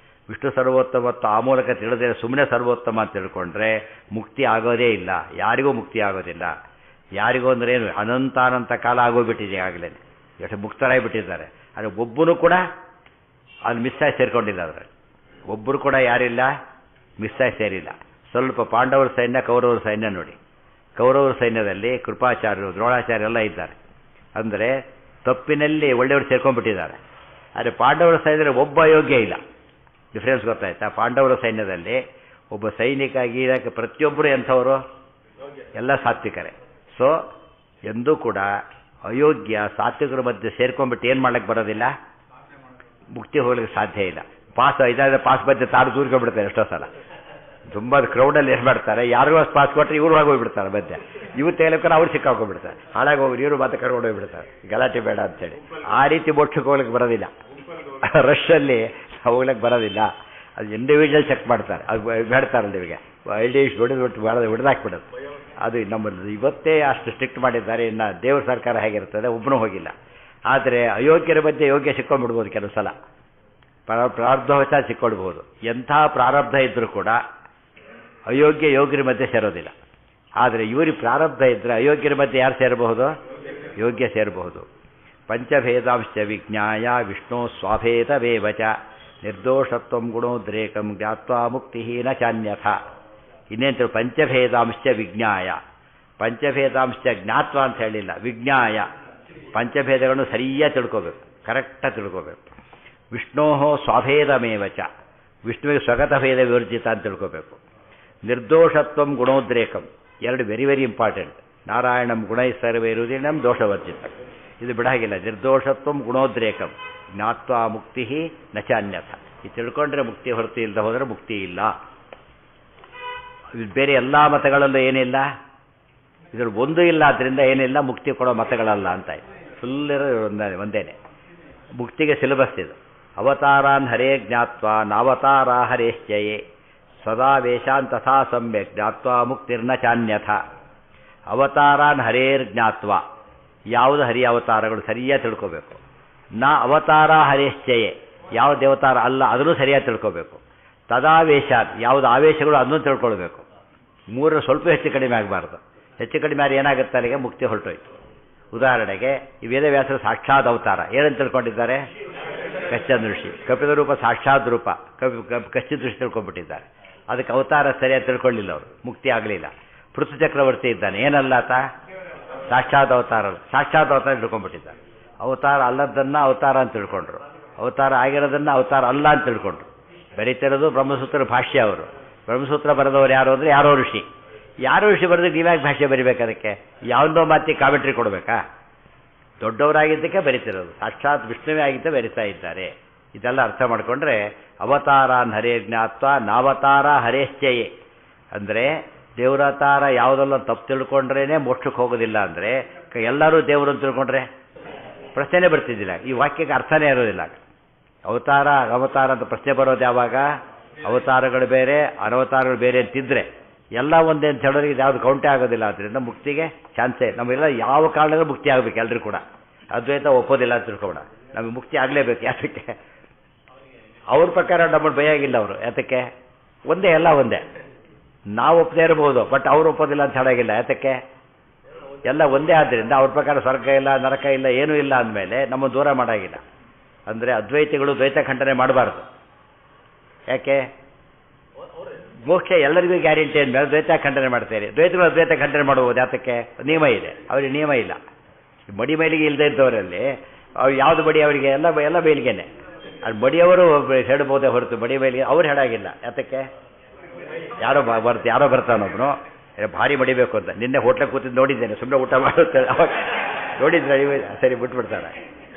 ವಿಷ್ಣು ಸರ್ವೋತ್ತಮತ್ವ ಆ ಮೂಲಕ ತಿಳಿದ್ರೆ ಸುಮ್ಮನೆ ಸರ್ವೋತ್ತಮ ಅಂತ ತಿಳ್ಕೊಂಡ್ರೆ ಮುಕ್ತಿ ಆಗೋದೇ ಇಲ್ಲ. ಯಾರಿಗೂ ಮುಕ್ತಿ ಆಗೋದಿಲ್ಲ. ಯಾರಿಗೂ ಅಂದರೆ ಏನು, ಅನಂತಾನಂತ ಕಾಲ ಆಗೋಗ್ಬಿಟ್ಟಿದೆ. ಆಗಲೇ ಎಷ್ಟು ಮುಕ್ತರಾಗಿಬಿಟ್ಟಿದ್ದಾರೆ. ಆದರೆ ಒಬ್ಬನು ಕೂಡ ಅದು ಮಿಸ್ಸಾಗಿ ಸೇರಿಕೊಂಡಿಲ್ಲ. ಅದರಲ್ಲಿ ಒಬ್ಬರು ಕೂಡ ಯಾರಿಲ್ಲ, ಮಿಸ್ಸಾಗಿ ಸೇರಿಲ್ಲ. ಸ್ವಲ್ಪ ಪಾಂಡವರ ಸೈನ್ಯ, ಕೌರವರ ಸೈನ್ಯ ನೋಡಿ. ಕೌರವರ ಸೈನ್ಯದಲ್ಲಿ ಕೃಪಾಚಾರ್ಯರು, ದ್ರೋಣಾಚಾರ್ಯ ಎಲ್ಲ ಇದ್ದಾರೆ. ಅಂದರೆ ತಪ್ಪಿನಲ್ಲಿ ಒಳ್ಳೆಯವರು ಸೇರ್ಕೊಂಡ್ಬಿಟ್ಟಿದ್ದಾರೆ. ಆದರೆ ಪಾಂಡವರ ಸೈನ್ಯದಲ್ಲಿ ಒಬ್ಬ ಅಯೋಗ್ಯ ಇಲ್ಲ. ಡಿಫ್ರೆನ್ಸ್ ಗೊತ್ತಾಯ್ತಾ? ಪಾಂಡವರ ಸೈನ್ಯದಲ್ಲಿ ಒಬ್ಬ ಸೈನಿಕ ಗೀರಕ್ಕೆ ಪ್ರತಿಯೊಬ್ಬರು ಎಂಥವರು ಎಲ್ಲ ಸಾತ್ವಿಕರೇ. ಸೊ ಎಂದೂ ಕೂಡ ಅಯೋಗ್ಯ ಸಾತ್ವಿಕರ ಮಧ್ಯೆ ಸೇರ್ಕೊಂಡ್ಬಿಟ್ಟು ಏನು ಮಾಡ್ಲಿಕ್ಕೆ ಬರೋದಿಲ್ಲ, ಮುಕ್ತಿ ಹೋಗ್ಲಿಕ್ಕೆ ಸಾಧ್ಯ ಇಲ್ಲ. ಇದಾದರೆ ಪಾಸ್ ಮಧ್ಯೆ ತಾರು ದೂರ್ಕೊಂಡ್ಬಿಡ್ತಾರೆ ಎಷ್ಟೋ ಸಲ. ತುಂಬ ಕ್ರೌಡಲ್ಲಿ ಏನು ಮಾಡ್ತಾರೆ, ಯಾರಿಗೂ ಪಾಸ್ ಕೊಟ್ಟರೆ ಇವ್ರು ಹೋಗ್ಬಿಡ್ತಾರೆ ಮಧ್ಯೆ, ಇವ್ರು ತೆಗಲಿಕ್ಕೆ ಅವ್ರು ಸಿಕ್ಕಾಕೊಂಡ್ಬಿಡ್ತಾರೆ, ಹಾಳಾಗಿ ಹೋಗಿ ಇವರು ಮತ್ತೆ ಕರ್ಕೊಂಡು ಹೋಗ್ಬಿಡ್ತಾರೆ, ಗಲಾಟೆ ಬೇಡ ಅಂತೇಳಿ. ಆ ರೀತಿ ಮೋಕ್ಷಕ್ಕೆ ಹೋಗ್ಲಿಕ್ಕೆ ಬರೋದಿಲ್ಲ, ರಶ್ಶಲ್ಲಿ ಹೋಗ್ಲಿಕ್ಕೆ ಬರೋದಿಲ್ಲ. ಅದು ಇಂಡಿವಿಜುವಲ್ ಚೆಕ್ ಮಾಡ್ತಾರೆ, ಅದು ಬೇಡ್ತಾರಲ್ಲ ನಿಮಗೆ ಐಡಿಯಾ ಹೊಡೆದಾಕ್ಬಿಡೋದು. ಅದು ನಮ್ಮಲ್ಲಿ ಇವತ್ತೇ ಅಷ್ಟು ಸ್ಟ್ರಿಕ್ಟ್ ಮಾಡಿದ್ದಾರೆ. ಇನ್ನು ದೇವ್ರ ಸರ್ಕಾರ ಹೇಗಿರ್ತದೆ, ಒಬ್ಬನೂ ಹೋಗಿಲ್ಲ. ಆದರೆ ಅಯೋಗ್ಯರ ಮಧ್ಯೆ ಯೋಗ್ಯ ಸಿಕ್ಕೊಂಡ್ಬಿಡ್ಬೋದು ಕೆಲವು ಸಲ, ಪ್ರಾರಬ್ಧವಶ ಸಿಕ್ಕೊಳ್ಬೋದು. ಎಂಥ ಪ್ರಾರಬ್ಧ ಇದ್ದರೂ ಕೂಡ ಅಯೋಗ್ಯ ಯೋಗ್ಯರ ಮಧ್ಯೆ ಸೇರೋದಿಲ್ಲ. ಆದರೆ ಇವರಿಗೆ ಪ್ರಾರಬ್ಧ ಇದ್ದರೆ ಅಯೋಗ್ಯರ ಮಧ್ಯೆ ಯಾರು ಸೇರಬಹುದು, ಯೋಗ್ಯ ಸೇರಬಹುದು. ಪಂಚಭೇದಾಂಶ ವಿಜ್ಞಾಯ ವಿಷ್ಣು ಸ್ವಾಭೇದವೇವಚ ನಿರ್ದೋಷತ್ವ ಗುಣೋದ್ರೇಕಂ ಜ್ಞಾತ್ವಾ ಮುಕ್ತಿ ನ ಚಾನ್ಯಥ. ಇನ್ನೇನು ಪಂಚಭೇದಾಂಶ ವಿಜ್ಞಾಯ, ಪಂಚಭೇದಾಂಶ ಜ್ಞಾತ್ವ ಅಂತ ಹೇಳಿಲ್ಲ, ವಿಜ್ಞಾಯ. ಪಂಚಭೇದಗಳನ್ನು ಸರಿಯಾಗಿ ತಿಳ್ಕೋಬೇಕು, ಕರೆಕ್ಟಾಗಿ ತಿಳ್ಕೋಬೇಕು. ವಿಷ್ಣೋ ಸ್ವಾಭೇದಮೇವಚ, ವಿಷ್ಣುವಿಗೆ ಸ್ವಗತ ಭೇದ ವಿವರ್ಜಿತ ಅಂತ ತಿಳ್ಕೋಬೇಕು. ನಿರ್ದೋಷತ್ವಂ ಗುಣೋದ್ರೇಕಂ, ಎರಡು ವೆರಿ ವೆರಿ ಇಂಪಾರ್ಟೆಂಟ್. ನಾರಾಯಣಂ ಗುಣೈ ಸರ್ವೈರುದೀನಂ ದೋಷವರ್ಜಿತ, ಇದು ಬಿಡಾಗಿಲ್ಲ. ನಿರ್ದೋಷತ್ವಂ ಗುಣೋದ್ರೇಕಂ ಜ್ಞಾತ್ವಾ ಮುಕ್ತಿ ನ ಚ ಅನ್ಯಥ. ಇದು ತಿಳ್ಕೊಂಡ್ರೆ ಮುಕ್ತಿ, ಹೊರತು ಇಲ್ಲದೆ ಹೋದರೆ ಮುಕ್ತಿ ಇಲ್ಲ. ಬೇರೆ ಎಲ್ಲ ಮತಗಳಲ್ಲೂ ಏನಿಲ್ಲ, ಇದ್ರಲ್ಲಿ ಒಂದು ಇಲ್ಲ, ಆದ್ದರಿಂದ ಏನಿಲ್ಲ, ಮುಕ್ತಿ ಕೊಡೋ ಮತಗಳಲ್ಲ ಅಂತ. ಫುಲ್ ಇರೋ ಒಂದೇನೆ ಮುಕ್ತಿಗೆ ಸಿಲೆಬಸ್ ಇದು. ಅವತಾರಾನ್ ಹರೇ ಜ್ಞಾತ್ವ ನಾವತಾರ ಹರೇಶ್ಚಯೇ ಸದಾ ವೇಷಾನ್ ತಥಾ ಸಮ್ಯಕ್ ಜ್ಞಾತ್ವಾ ಮುಕ್ತಿರ್ನ ಚಾನ್ಯಥ. ಅವತಾರಾನ್ ಹರೇರ್ ಜ್ಞಾತ್ವ, ಯಾವುದು ಹರಿ ಅವತಾರಗಳು ಸರಿಯಾಗಿ ತಿಳ್ಕೋಬೇಕು. ನಾ ಅವತಾರ ಹರೇಶ್ಚಯೇ, ಯಾವ ದೇವತಾರ ಅಲ್ಲ ಅದನ್ನು ಸರಿಯಾಗಿ ತಿಳ್ಕೋಬೇಕು. ತದಾ ವೇಷಾನ್, ಯಾವುದು ಆವೇಶಗಳು ಅದನ್ನು ತಿಳ್ಕೊಳ್ಬೇಕು. ಮೂರರ ಸ್ವಲ್ಪ ಹೆಚ್ಚು ಕಡಿಮೆ ಆಗಬಾರ್ದು. ಹೆಚ್ಚು ಕಡಿಮೆ ಆದ್ರೆ ಏನಾಗುತ್ತೆ, ಅಲ್ಲಿಗೆ ಮುಕ್ತಿ ಹೊರಟೋಯ್ತು. ಉದಾಹರಣೆಗೆ ಈ ವೇದವ್ಯಾಸರು ಸಾಕ್ಷಾತ್ ಅವತಾರ ಏನಂತ ತಿಳ್ಕೊಂಡಿದ್ದಾರೆ, ಕಶ್ಚಿತ್ ಋಷಿ. ಕಪಿಲ ರೂಪ ಸಾಕ್ಷಾತ್ ರೂಪ, ಕಶ್ಚಿತ್ ಋಷಿ ತಿಳ್ಕೊಂಡ್ಬಿಟ್ಟಿದ್ದಾರೆ. ಅದಕ್ಕೆ ಅವತಾರ ಸರಿಯಾಗಿ ತಿಳ್ಕೊಳ್ಳಿಲ್ಲ ಅವರು, ಮುಕ್ತಿ ಆಗಲಿಲ್ಲ. ಪೃಥು ಚಕ್ರವರ್ತಿ ಇದ್ದಾನೆ, ಏನಲ್ಲ ಆತ ಸಾಕ್ಷಾತ್ ಅವತಾರ ಅಲ್ಲ, ಸಾಕ್ಷಾತ್ ಅವತಾರ ತಿಳ್ಕೊಂಡ್ಬಿಟ್ಟಿದ್ದಾರೆ. ಅವತಾರ ಅಲ್ಲದನ್ನ ಅವತಾರ ಅಂತ ತಿಳ್ಕೊಂಡ್ರು, ಅವತಾರ ಆಗಿರೋದನ್ನ ಅವತಾರ ಅಲ್ಲ ಅಂತ ತಿಳ್ಕೊಂಡ್ರು. ಬರೀತಿರೋದು ಬ್ರಹ್ಮಸೂತ್ರ ಭಾಷ್ಯ. ಅವರು ಬ್ರಹ್ಮಸೂತ್ರ ಬರೆದವರು ಯಾರು ಅಂದರೆ ಯಾರೋ ಋಷಿ. ಯಾರೋ ಋಷಿ ಬರೆದು ನೀವ್ಯಾಕೆ ಭಾಷೆ ಬರಿಬೇಕು, ಅದಕ್ಕೆ ಯಾವುದೋ ಮಾತಿ ಕಾಮೆಂಟ್ರಿ ಕೊಡಬೇಕಾ? ದೊಡ್ಡವರಾಗಿದ್ದಕ್ಕೆ ಬರಿತಿರೋದು, ಸಾಕ್ಷಾತ್ ವಿಷ್ಣುವೇ ಆಗಿದ್ದ ಬರಿತಾ ಇದ್ದಾರೆ. ಇದೆಲ್ಲ ಅರ್ಥ ಮಾಡಿಕೊಂಡ್ರೆ ಅವತಾರಾನ್ ಹರೇ ಜ್ಞಾತ್ವ ನಾವತಾರ ಹರೇಶ್ಚಯೇ ಅಂದರೆ ದೇವರತಾರ ಯಾವುದೆಲ್ಲ ತಪ್ಪು ತಿಳ್ಕೊಂಡ್ರೇ ಮೋಕ್ಷಕ್ಕೆ ಹೋಗೋದಿಲ್ಲ. ಅಂದರೆ ಎಲ್ಲರೂ ದೇವರು ಅಂತ ತಿಳ್ಕೊಂಡ್ರೆ ಪ್ರಶ್ನೆನೇ ಬರ್ತಿದ್ದಿಲ್ಲ, ಈ ವಾಕ್ಯಕ್ಕೆ ಅರ್ಥನೇ ಇರೋದಿಲ್ಲ. ಅವತಾರ ಅವತಾರ ಅಂತ ಪ್ರಶ್ನೆ ಬರೋದು ಯಾವಾಗ, ಅವತಾರಗಳು ಬೇರೆ ಅನವತಾರಗಳು ಬೇರೆ ಅಂತಿದ್ರೆ ಎಲ್ಲ ಒಂದೇ ಅಂತ ಹೇಳೋರಿಗೆ ಯಾವುದು ಕೌಂಟೇ ಆಗೋದಿಲ್ಲ. ಆದ್ದರಿಂದ ಮುಕ್ತಿಗೆ ಚಾನ್ಸೇ, ನಮಗೆಲ್ಲ ಯಾವ ಕಾರಣದಲ್ಲೂ ಮುಕ್ತಿ ಆಗಬೇಕು. ಎಲ್ಲರೂ ಕೂಡ ಅದ್ವೈತ ಒಪ್ಪೋದಿಲ್ಲ ಅಂತ ತಿಳ್ಕೊಬೇಡ, ನಮಗೆ ಮುಕ್ತಿ ಆಗಲೇಬೇಕು. ಯಾತಕ್ಕೆ? ಅವ್ರ ಪ್ರಕಾರ ನಮ್ಮನ್ನು ಭಯಾಗಿಲ್ಲ ಅವರು. ಯಾತಕ್ಕೆ? ಒಂದೇ, ಎಲ್ಲ ಒಂದೇ. ನಾವು ಒಪ್ಪದೇ ಇರ್ಬೋದು, ಬಟ್ ಅವ್ರು ಒಪ್ಪೋದಿಲ್ಲ ಅಂತ ಹೇಳಾಗಿಲ್ಲ. ಯಾತಕ್ಕೆ? ಎಲ್ಲ ಒಂದೇ. ಆದ್ದರಿಂದ ಅವ್ರ ಪ್ರಕಾರ ಸ್ವರ್ಗ ಇಲ್ಲ, ನರಕ ಇಲ್ಲ, ಏನೂ ಇಲ್ಲ ಅಂದಮೇಲೆ ನಮ್ಮ ದೂರ ಮಾಡೋಂಗಿಲ್ಲ. ಅಂದರೆ ಅದ್ವೈತಿಗಳು ದ್ವೈತ ಖಂಡನೆ ಮಾಡಬಾರ್ದು. ಯಾಕೆ? ಮೋಕ್ಷ ಎಲ್ಲರಿಗೂ ಗ್ಯಾರಂಟಿ ಅಂದಮೇಲೆ ದ್ವೈತ ಖಂಡನೆ ಮಾಡ್ತಾರೆ. ದ್ವೈತಗಳು ಅದ್ವೈತ ಖಂಡನೆ ಮಾಡ್ಬೋದು. ಯಾತಕ್ಕೆ? ನಿಯಮ ಇದೆ, ಅವರಿಗೆ ನಿಯಮ ಇಲ್ಲ. ಮಡಿ ಮೈಲಿಗೆ ಇಲ್ಲದೆ ಇದ್ದವರಲ್ಲಿ ಅವ್ರು ಯಾವುದು ಬಡಿ ಅವರಿಗೆ ಎಲ್ಲ ಬೈಲಿಗೆನೆ. ಅದು ಬಡಿಯವರು ಹೇಳಬಹುದೇ ಹೊರತು ಬಡಿ ಮೈಲಿಗೆ ಅವ್ರು ಹೇಳಾಗಿಲ್ಲ. ಯಾತಕ್ಕೆ? ಯಾರೋ ಬರ್ತಾನೊಬ್ನು ಭಾರಿ ಮಡಿಬೇಕು ಅಂತ. ನಿನ್ನೆ ಹೋಟ್ಲಿಗೆ ಕೂತಿದ್ದು ನೋಡಿದ್ದೇನೆ, ಸುಮ್ಮನೆ ಊಟ ಮಾಡುತ್ತೆ ಅವಾಗ ನೋಡಿದ್ರೆ ಸರಿ ಬಿಟ್ಬಿಡ್ತಾರೆ.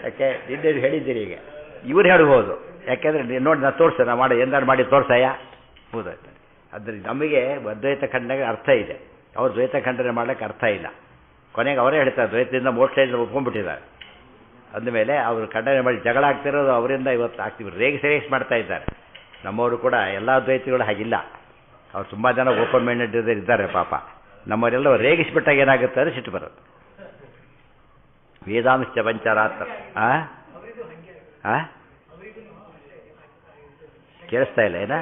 ಯಾಕೆ? ನಿನ್ನೆ ಹೇಳಿದ್ದೀರಿ. ಈಗ ಇವ್ರು ಹೇಳ್ಬೋದು, ಯಾಕೆಂದರೆ ನೋಡಿ ನಾನು ತೋರಿಸ ಮಾಡಿ ಎಂದಾರು ಮಾಡಿ ತೋರ್ಸಯ್ಯ ಹೌದಾಯ್ತು. ಅಂದರೆ ನಮಗೆ ಅದ್ವೈತ ಖಂಡನೆಗೆ ಅರ್ಥ ಇದೆ, ಅವ್ರು ದ್ವೈತ ಖಂಡನೆ ಮಾಡ್ಲಿಕ್ಕೆ ಅರ್ಥ ಇಲ್ಲ. ಕೊನೆಗೆ ಅವರೇ ಹೇಳ್ತಾರೆ ದ್ವೈತದಿಂದ ಮೋಕ್ಷದಿಂದ ಒಪ್ಕೊಂಡ್ಬಿಟ್ಟಿದ್ದಾರೆ. ಅಂದಮೇಲೆ ಅವರು ಖಂಡನೆ ಮಾಡಿ ಜಗಳ ಆಗ್ತಿರೋದು ಅವರಿಂದ ಇವತ್ತು ಆಗ್ತೀವಿ. ರೇಗಿಸ್ ಮಾಡ್ತಾ ಇದ್ದಾರೆ. ನಮ್ಮವರು ಕೂಡ ಎಲ್ಲ ದ್ವೈತಿಗಳು ಹಾಗಿಲ್ಲ. ಅವ್ರು ತುಂಬ ಜನ ಓಪನ್ ಮೈಂಡೆಡ್ ಇದ್ದಾರೆ ಪಾಪ. ನಮ್ಮವರೆಲ್ಲ ರೇಗಿಸ್ಬಿಟ್ಟಾಗ ಏನಾಗುತ್ತೆ ಅಂದರೆ ಸಿಟ್ಟು ಬರೋದು. ವೇದಾಂಶ ಪಂಚರಾತ್ರ ಕೇಳಿಸ್ತಾ ಇಲ್ಲ ಏನ?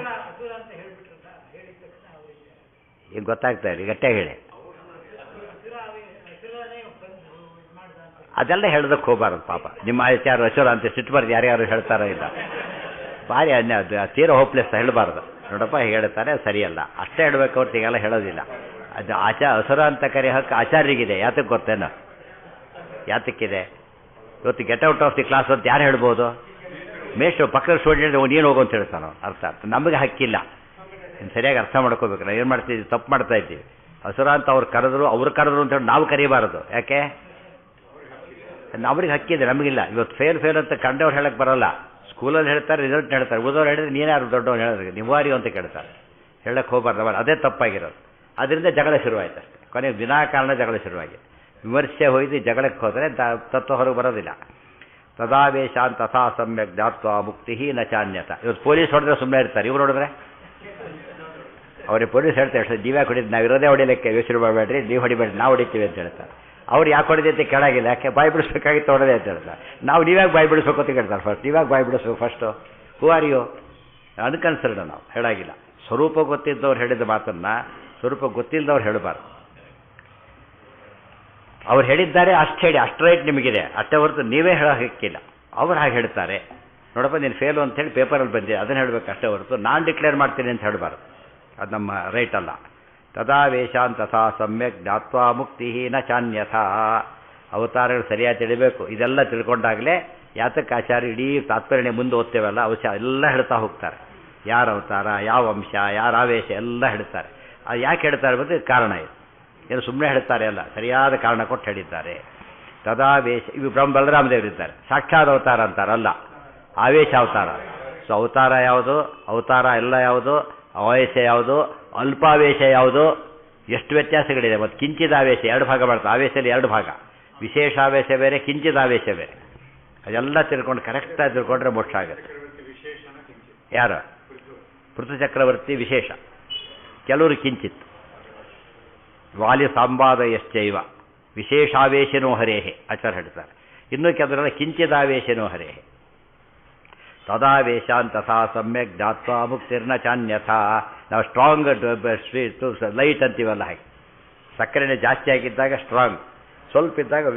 ಈಗ ಗೊತ್ತಾಗ್ತಾ ಇಲ್ಲ, ಗಟ್ಟಿಯಾಗಿ ಹೇಳಿ. ಅದೆಲ್ಲ ಹೇಳೋದಕ್ಕೆ ಹೋಗಬಾರ್ದು ಪಾಪ. ನಿಮ್ಮ ಆಚಾರ ಅಸುರ ಅಂತ ಸಿಟ್ಬಾರ್ದು, ಯಾರ್ಯಾರು ಹೇಳ್ತಾರೋ ಇಲ್ಲ. ಭಾರಿ ಅನ್ಯ ತೀರ ಹೋಪ್ಲೆಸ್ ಹೇಳಬಾರ್ದು. ನೋಡಪ್ಪ ಹೇಳ್ತಾರೆ ಸರಿಯಲ್ಲ ಅಷ್ಟೇ ಹೇಳಬೇಕು, ಅವ್ರು ಈಗೆಲ್ಲ ಹೇಳೋದಿಲ್ಲ. ಅದು ಅಸುರ ಅಂತ ಕರೆ ಹಕ್ಕು ಆಚಾರ್ಯರಿಗಿದೆ. ಯಾತಕ್ಕೆ ಗೊತ್ತೇನೋ? ಯಾತಕ್ಕಿದೆ? ಇವತ್ತು get out of the class ಅಂತ ಯಾರು ಹೇಳ್ಬೋದು? ಮೇಷ್ಟ್ರು ಪಕ್ಕದ ಸ್ಟೂಡೆಂಟ್ ನೀನು ಹೋಗು ಅಂತ ಹೇಳ್ತಾನೋ. ಅರ್ಥ ನಮಗೆ ಹಕ್ಕಿಲ್ಲ. ಇನ್ನು ಸರಿಯಾಗಿ ಅರ್ಥ ಮಾಡ್ಕೋಬೇಕು. ನಾವು ಏನು ಮಾಡ್ತಿದ್ದೀವಿ? ತಪ್ಪು ಮಾಡ್ತಾ ಇದ್ದೀವಿ. ಹಸುರ ಅಂತ ಅವ್ರು ಕರೆದ್ರು ಅಂತ ಹೇಳಿ ನಾವು ಕರೀಬಾರದು. ಯಾಕೆ? ಅವ್ರಿಗೆ ಹಕ್ಕಿದೆ, ನಮಗಿಲ್ಲ. ಇವತ್ತು ಫೇಲ್ ಅಂತ ಕಂಡವ್ರು ಹೇಳಕ್ಕೆ ಬರೋಲ್ಲ. ಸ್ಕೂಲಲ್ಲಿ ಹೇಳ್ತಾರೆ, ರಿಸಲ್ಟ್ ಹೇಳ್ತಾರೆ. ಓದೋರು ಹೇಳಿದ್ರೆ ನೀನು ಯಾರು ದೊಡ್ಡವನು ಹೇಳಿದ್ರೆ ನಿವಾರಿ ಅಂತ ಕೇಳ್ತಾರೆ. ಹೇಳಕ್ಕೆ ಹೋಗ್ಬಾರ್ದು. ಅದೇ ತಪ್ಪಾಗಿರೋದು. ಅದರಿಂದ ಜಗಳ ಶುರುವಾಯ್ತು ಅಷ್ಟೇ. ಕೊನೆಗೆ ವಿನಾಕಾರಣ ಜಗಳ ಶುರುವಾಗಿದೆ. ವಿಮರ್ಶೆ ಹೋಯ್ದು ಜಗಳಕ್ಕೆ ಹೋದರೆ ತತ್ವ ಹೊರಗೆ ಬರೋದಿಲ್ಲ. ತದಾವೇಶಾನ್ ತಥಾ ಸಮ್ಯಕ್ ಜ್ಞಾತ್ವಾ ಮುಕ್ತಿ ನ ಚಾನ್ಯತ. ಇವತ್ತು ಪೊಲೀಸ್ ಹೊಡೆದ್ರೆ ಸುಮ್ಮನೆ ಇರ್ತಾರೆ. ಇವ್ರು ಹೊಡೆದ್ರೆ ಅವ್ರಿಗೆ ಪೊಲೀಸ್ ಹೇಳ್ತಾರೆ, ನೀವ್ಯಾಕೆ ಹೊಡಿದ್ದು? ನಾವು ಇರೋದೇ ಹೊಡಿಲಿಕ್ಕೆ ಯೋಚನೆ ಮಾಡಬೇಡ್ರಿ, ನೀವು ಹೊಡಿಬೇಡ್ರಿ, ನಾವು ಹೊಡಿತೀವಿ ಅಂತ ಹೇಳ್ತಾರೆ. ಅವ್ರು ಯಾಕೆ ಹೊಡೆದಿ ಅಂತ ಕೇಳಾಗಿಲ್ಲ. ಯಾಕೆ ಬಾಯಿ ಬಿಡಿಸ್ಬೇಕಾಗಿತ್ತು ಹೊಡೆದೆ ಅಂತ ಹೇಳ್ತಾರೆ. ನಾವು ನೀವ್ಯಾಕೆ ಬಾಯಿ ಬಿಡಿಸ್ಬೇಕು ಅಂತ ಕೇಳ್ತಾರೆ. ಫಸ್ಟ್ ನೀವ್ಯಾಕೆ ಬಾಯಿ ಬಿಡಿಸ್ಬೇಕು? First who are you unconcerned. ನಾವು ಹೇಳಾಗಿಲ್ಲ. ಸ್ವರೂಪ ಗೊತ್ತಿದ್ದವ್ರು ಹೇಳಿದ ಮಾತನ್ನು ಸ್ವರೂಪ ಗೊತ್ತಿಲ್ಲದವ್ರು ಹೇಳಬಾರ್ದು. ಅವ್ರು ಹೇಳಿದ್ದಾರೆ ಅಷ್ಟು ಹೇಳಿ, ಅಷ್ಟು ರೈಟ್ ನಿಮಗಿದೆ, ಅಷ್ಟೇ ಹೊರತು ನೀವೇ ಹೇಳೋಕ್ಕಿಲ್ಲ. ಅವ್ರು ಹಾಗೆ ಹೇಳ್ತಾರೆ. ನೋಡಪ್ಪ ನೀನು ಫೇಲು ಅಂತೇಳಿ ಪೇಪರಲ್ಲಿ ಬಂದಿದೆ, ಅದನ್ನು ಹೇಳಬೇಕು ಅಷ್ಟೇ ಹೊರತು ನಾನು ಡಿಕ್ಲೇರ್ ಮಾಡ್ತೀನಿ ಅಂತ ಹೇಳಬಾರ್ದು. ಅದು ನಮ್ಮ ರೈಟ್ ಅಲ್ಲ. ತದಾವೇಶಾನ್ ತಥಾ ಸಮ್ಯಕ್ ಜ್ಞಾತ್ವಾ ಮುಕ್ತಿ ನ ಚಾನ್ಯಥಾ. ಅವತಾರಗಳು ಸರಿಯಾಗಿ ತಿಳಿಬೇಕು. ಇದೆಲ್ಲ ತಿಳ್ಕೊಂಡಾಗಲೇ ಯಾತಕ್ಕೆ ಆಚಾರ್ಯ ಇಡೀ ತಾತ್ಪರ್ಯ ಮುಂದೆ ಓದ್ತೇವಲ್ಲ ಅವಶ್ಯ ಎಲ್ಲ ಹೇಳ್ತಾ ಹೋಗ್ತಾರೆ. ಯಾರ ಅವತಾರ, ಯಾವ ಅಂಶ, ಯಾರ ಆವೇಶ ಎಲ್ಲ ಹೇಳ್ತಾರೆ. ಅದು ಯಾಕೆ ಹೇಳ್ತಾರೆ ಬಂದರೆ ಕಾರಣ ಇದೆ. ಏನು ಸುಮ್ಮನೆ ಹೇಳ್ತಾರೆ ಅಲ್ಲ, ಸರಿಯಾದ ಕಾರಣ ಕೊಟ್ಟು ಹೇಳಿದ್ದಾರೆ. ತದಾವೇಶ. ಇವು ಬಲರಾಮದೇವರಿದ್ದಾರೆ, ಸಾಕ್ಷಾತ್ ಅವತಾರ ಅಂತಾರಲ್ಲ, ಆವೇಶ ಅವತಾರ. ಸೊ ಅವತಾರ ಯಾವುದು, ಅವತಾರ ಎಲ್ಲ ಯಾವುದು, ಆವೇಶ ಯಾವುದು, ಅಲ್ಪಾವೇಶ ಯಾವುದು, ಎಷ್ಟು ವ್ಯತ್ಯಾಸಗಳಿದೆ. ಮತ್ತು ಕಿಂಚಿದಾವೇಶ ಎರಡು ಭಾಗ ಮಾಡ್ತಾರೆ. ಆವೇಶದಲ್ಲಿ ಎರಡು ಭಾಗ, ವಿಶೇಷಾವೇಶ ಬೇರೆ, ಕಿಂಚಿದಾವೇಶ ಬೇರೆ. ಅದೆಲ್ಲ ತಿಳ್ಕೊಂಡು ಕರೆಕ್ಟಾಗಿ ತಿಳ್ಕೊಂಡ್ರೆ ಮೋಕ್ಷ ಆಗುತ್ತೆ. ಯಾರು? ಪೃಥು ಚಕ್ರವರ್ತಿ ವಿಶೇಷ, ಕೆಲವರು ಕಿಂಚಿತ್. ವಾಲಿ ಸಂವಾದಯಶ್ಚೈವ ವಿಶೇಷಾವೇಶನೋ ಹರೇಹೆ ಆಚಾರ್ಯ ಹೇಳ್ತಾರೆ. ಇನ್ನೂ ಕೆಲವರೆಲ್ಲ ಕಿಂಚಿದಾವೇಶನೋ ಹರೇಹೆ. ತದಾವೇಶಾನ್ ತಥಾ ಸಮ್ಯಕ್ ಜ್ಞಾತ್ವಾ ಮುಕ್ತಿರ್ನ ಚಾನ್ಯಥಾ. ನಾವು ಸ್ಟ್ರಾಂಗ್ ಸ್ವೀಟು ಲೈಟ್ ಅಂತೀವಲ್ಲ ಹಾಗೆ. ಸಕ್ಕರೆನೇ ಜಾಸ್ತಿ ಆಗಿದ್ದಾಗ ಸ್ಟ್ರಾಂಗ್, ಸ್ವಲ್ಪ ಇದ್ದಾಗ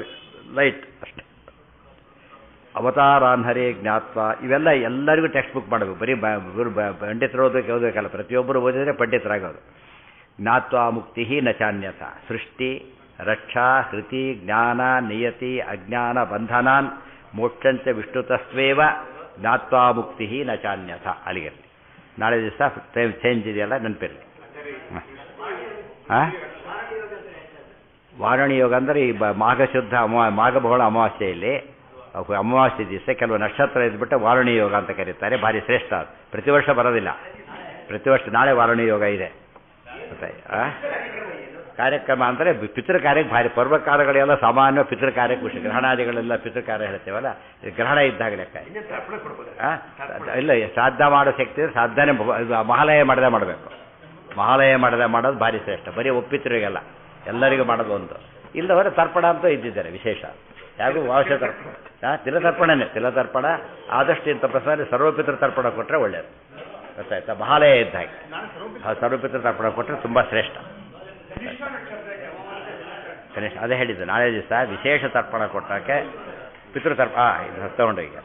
ಲೈಟ್ ಅಷ್ಟೆ. ಅವತಾರಾನ್ ಹರೇ ಜ್ಞಾತ್ವ. ಇವೆಲ್ಲ ಎಲ್ಲರಿಗೂ ಟೆಕ್ಸ್ಟ್ ಬುಕ್ ಮಾಡಬೇಕು. ಬರೀ ಪಂಡಿತರು ಓದೋಕೆ ಓದಬೇಕಲ್ಲ, ಪ್ರತಿಯೊಬ್ಬರು ಓದಿದರೆ ಪಂಡಿತರಾಗೋದು. ಜ್ಞಾತ್ವಾ ಮುಕ್ತಿ ನ ಚಾನ್ಯಥ. ಸೃಷ್ಟಿ, ರಕ್ಷಾ, ಹೃತಿ, ಜ್ಞಾನ, ನಿಯತಿ, ಅಜ್ಞಾನ, ಬಂಧನಾನ್ ಮೋಕ್ಷಂಚ ವಿಷ್ಣುತಸ್ವೇವ ಜ್ಞಾತ್ವಾ ಮುಕ್ತಿ ನ ಚಾನ್ಯಥ. ಅಲ್ಲಿಗಿರಲಿ. ನಾಳೆ ದಿವಸ ಟೈಮ್ ಚೇಂಜ್ ಇದೆಯಲ್ಲ, ನೆನಪಿರಲಿ. ಹಾಂ, ವಾರಣಿ ಯೋಗ ಅಂದರೆ ಈ ಮಾಘಶುದ್ಧ ಮಾಘಬಹುಳ ಅಮಾವಾಸ್ಯೆಯಲ್ಲಿ, ಅಮಾವಾಸ್ಯೆ ದಿವಸ ಕೆಲವು ನಕ್ಷತ್ರ ಇದ್ಬಿಟ್ಟು ವಾರಣಿ ಯೋಗ ಅಂತ ಕರೀತಾರೆ. ಭಾರಿ ಶ್ರೇಷ್ಠ. ಅದು ಪ್ರತಿ ವರ್ಷ ಬರೋದಿಲ್ಲ. ಪ್ರತಿ ವರ್ಷ ನಾಳೆ ವಾರಣಿ ಯೋಗ ಇದೆ. ಮತ್ತೆ ಕಾರ್ಯಕ್ರಮ ಅಂದರೆ ಪಿತೃ ಕಾರ್ಯಕ್ಕೆ ಭಾರಿ. ಪರ್ವಕಾಲಗಳೆಲ್ಲ ಸಾಮಾನ್ಯ ಪಿತೃ ಕಾರ್ಯಕ್ಕೆ ಖುಷಿ. ಗ್ರಹಣಾದಿಗಳೆಲ್ಲ ಪಿತೃ ಕಾರ್ಯ ಹೇಳ್ತೇವಲ್ಲ, ಗ್ರಹಣ ಇದ್ದಾಗ ಲೆಕ್ಕ. ಇಲ್ಲ, ಶ್ರಾದ್ದ ಮಾಡೋ ಶಕ್ತಿ ಶ್ರಾದ್ದನೇ ಮಹಾಲಯ ಮಾಡದೆ ಮಾಡಬೇಕು. ಮಹಾಲಯ ಮಾಡದೆ ಮಾಡೋದು ಭಾರಿ ಶ್ರೇಷ್ಠ. ಬರೀ ಒಪ್ಪಿತರಿಗೆಲ್ಲ, ಎಲ್ಲರಿಗೂ ಮಾಡೋದು ಒಂದು. ಇಲ್ಲವರೆ ತರ್ಪಣ ಅಂತ ಇದ್ದಿದ್ದಾರೆ ವಿಶೇಷ. ಯಾರಿಗೂ ವಾವಶ ತರ್ಪಣ, ತಿಲತರ್ಪಣನೇ. ತಿಲತರ್ಪಣ ಆದಷ್ಟು ಇಂಥ ಪ್ರಸಾದ ಸರ್ವಪಿತೃ ತರ್ಪಣ ಕೊಟ್ಟರೆ ಒಳ್ಳೆಯದು. ಗೊತ್ತಾಯ್ತಾ? ಮಹಾಲಯ ಇದ್ದ ಹಾಗೆ ಸರ್ವಪಿತೃ ತರ್ಪಣ ಕೊಟ್ಟರೆ ತುಂಬ ಶ್ರೇಷ್ಠ. ಕನಿಷ್ಠ ಅದೇ ಹೇಳಿದ್ದು. ನಾಳೆ ದಿವಸ ವಿಶೇಷ ತರ್ಪಣ ಕೊಟ್ಟಕ್ಕೆ ಪಿತೃತರ್ಪ ಇದು ತಗೊಂಡು ಈಗ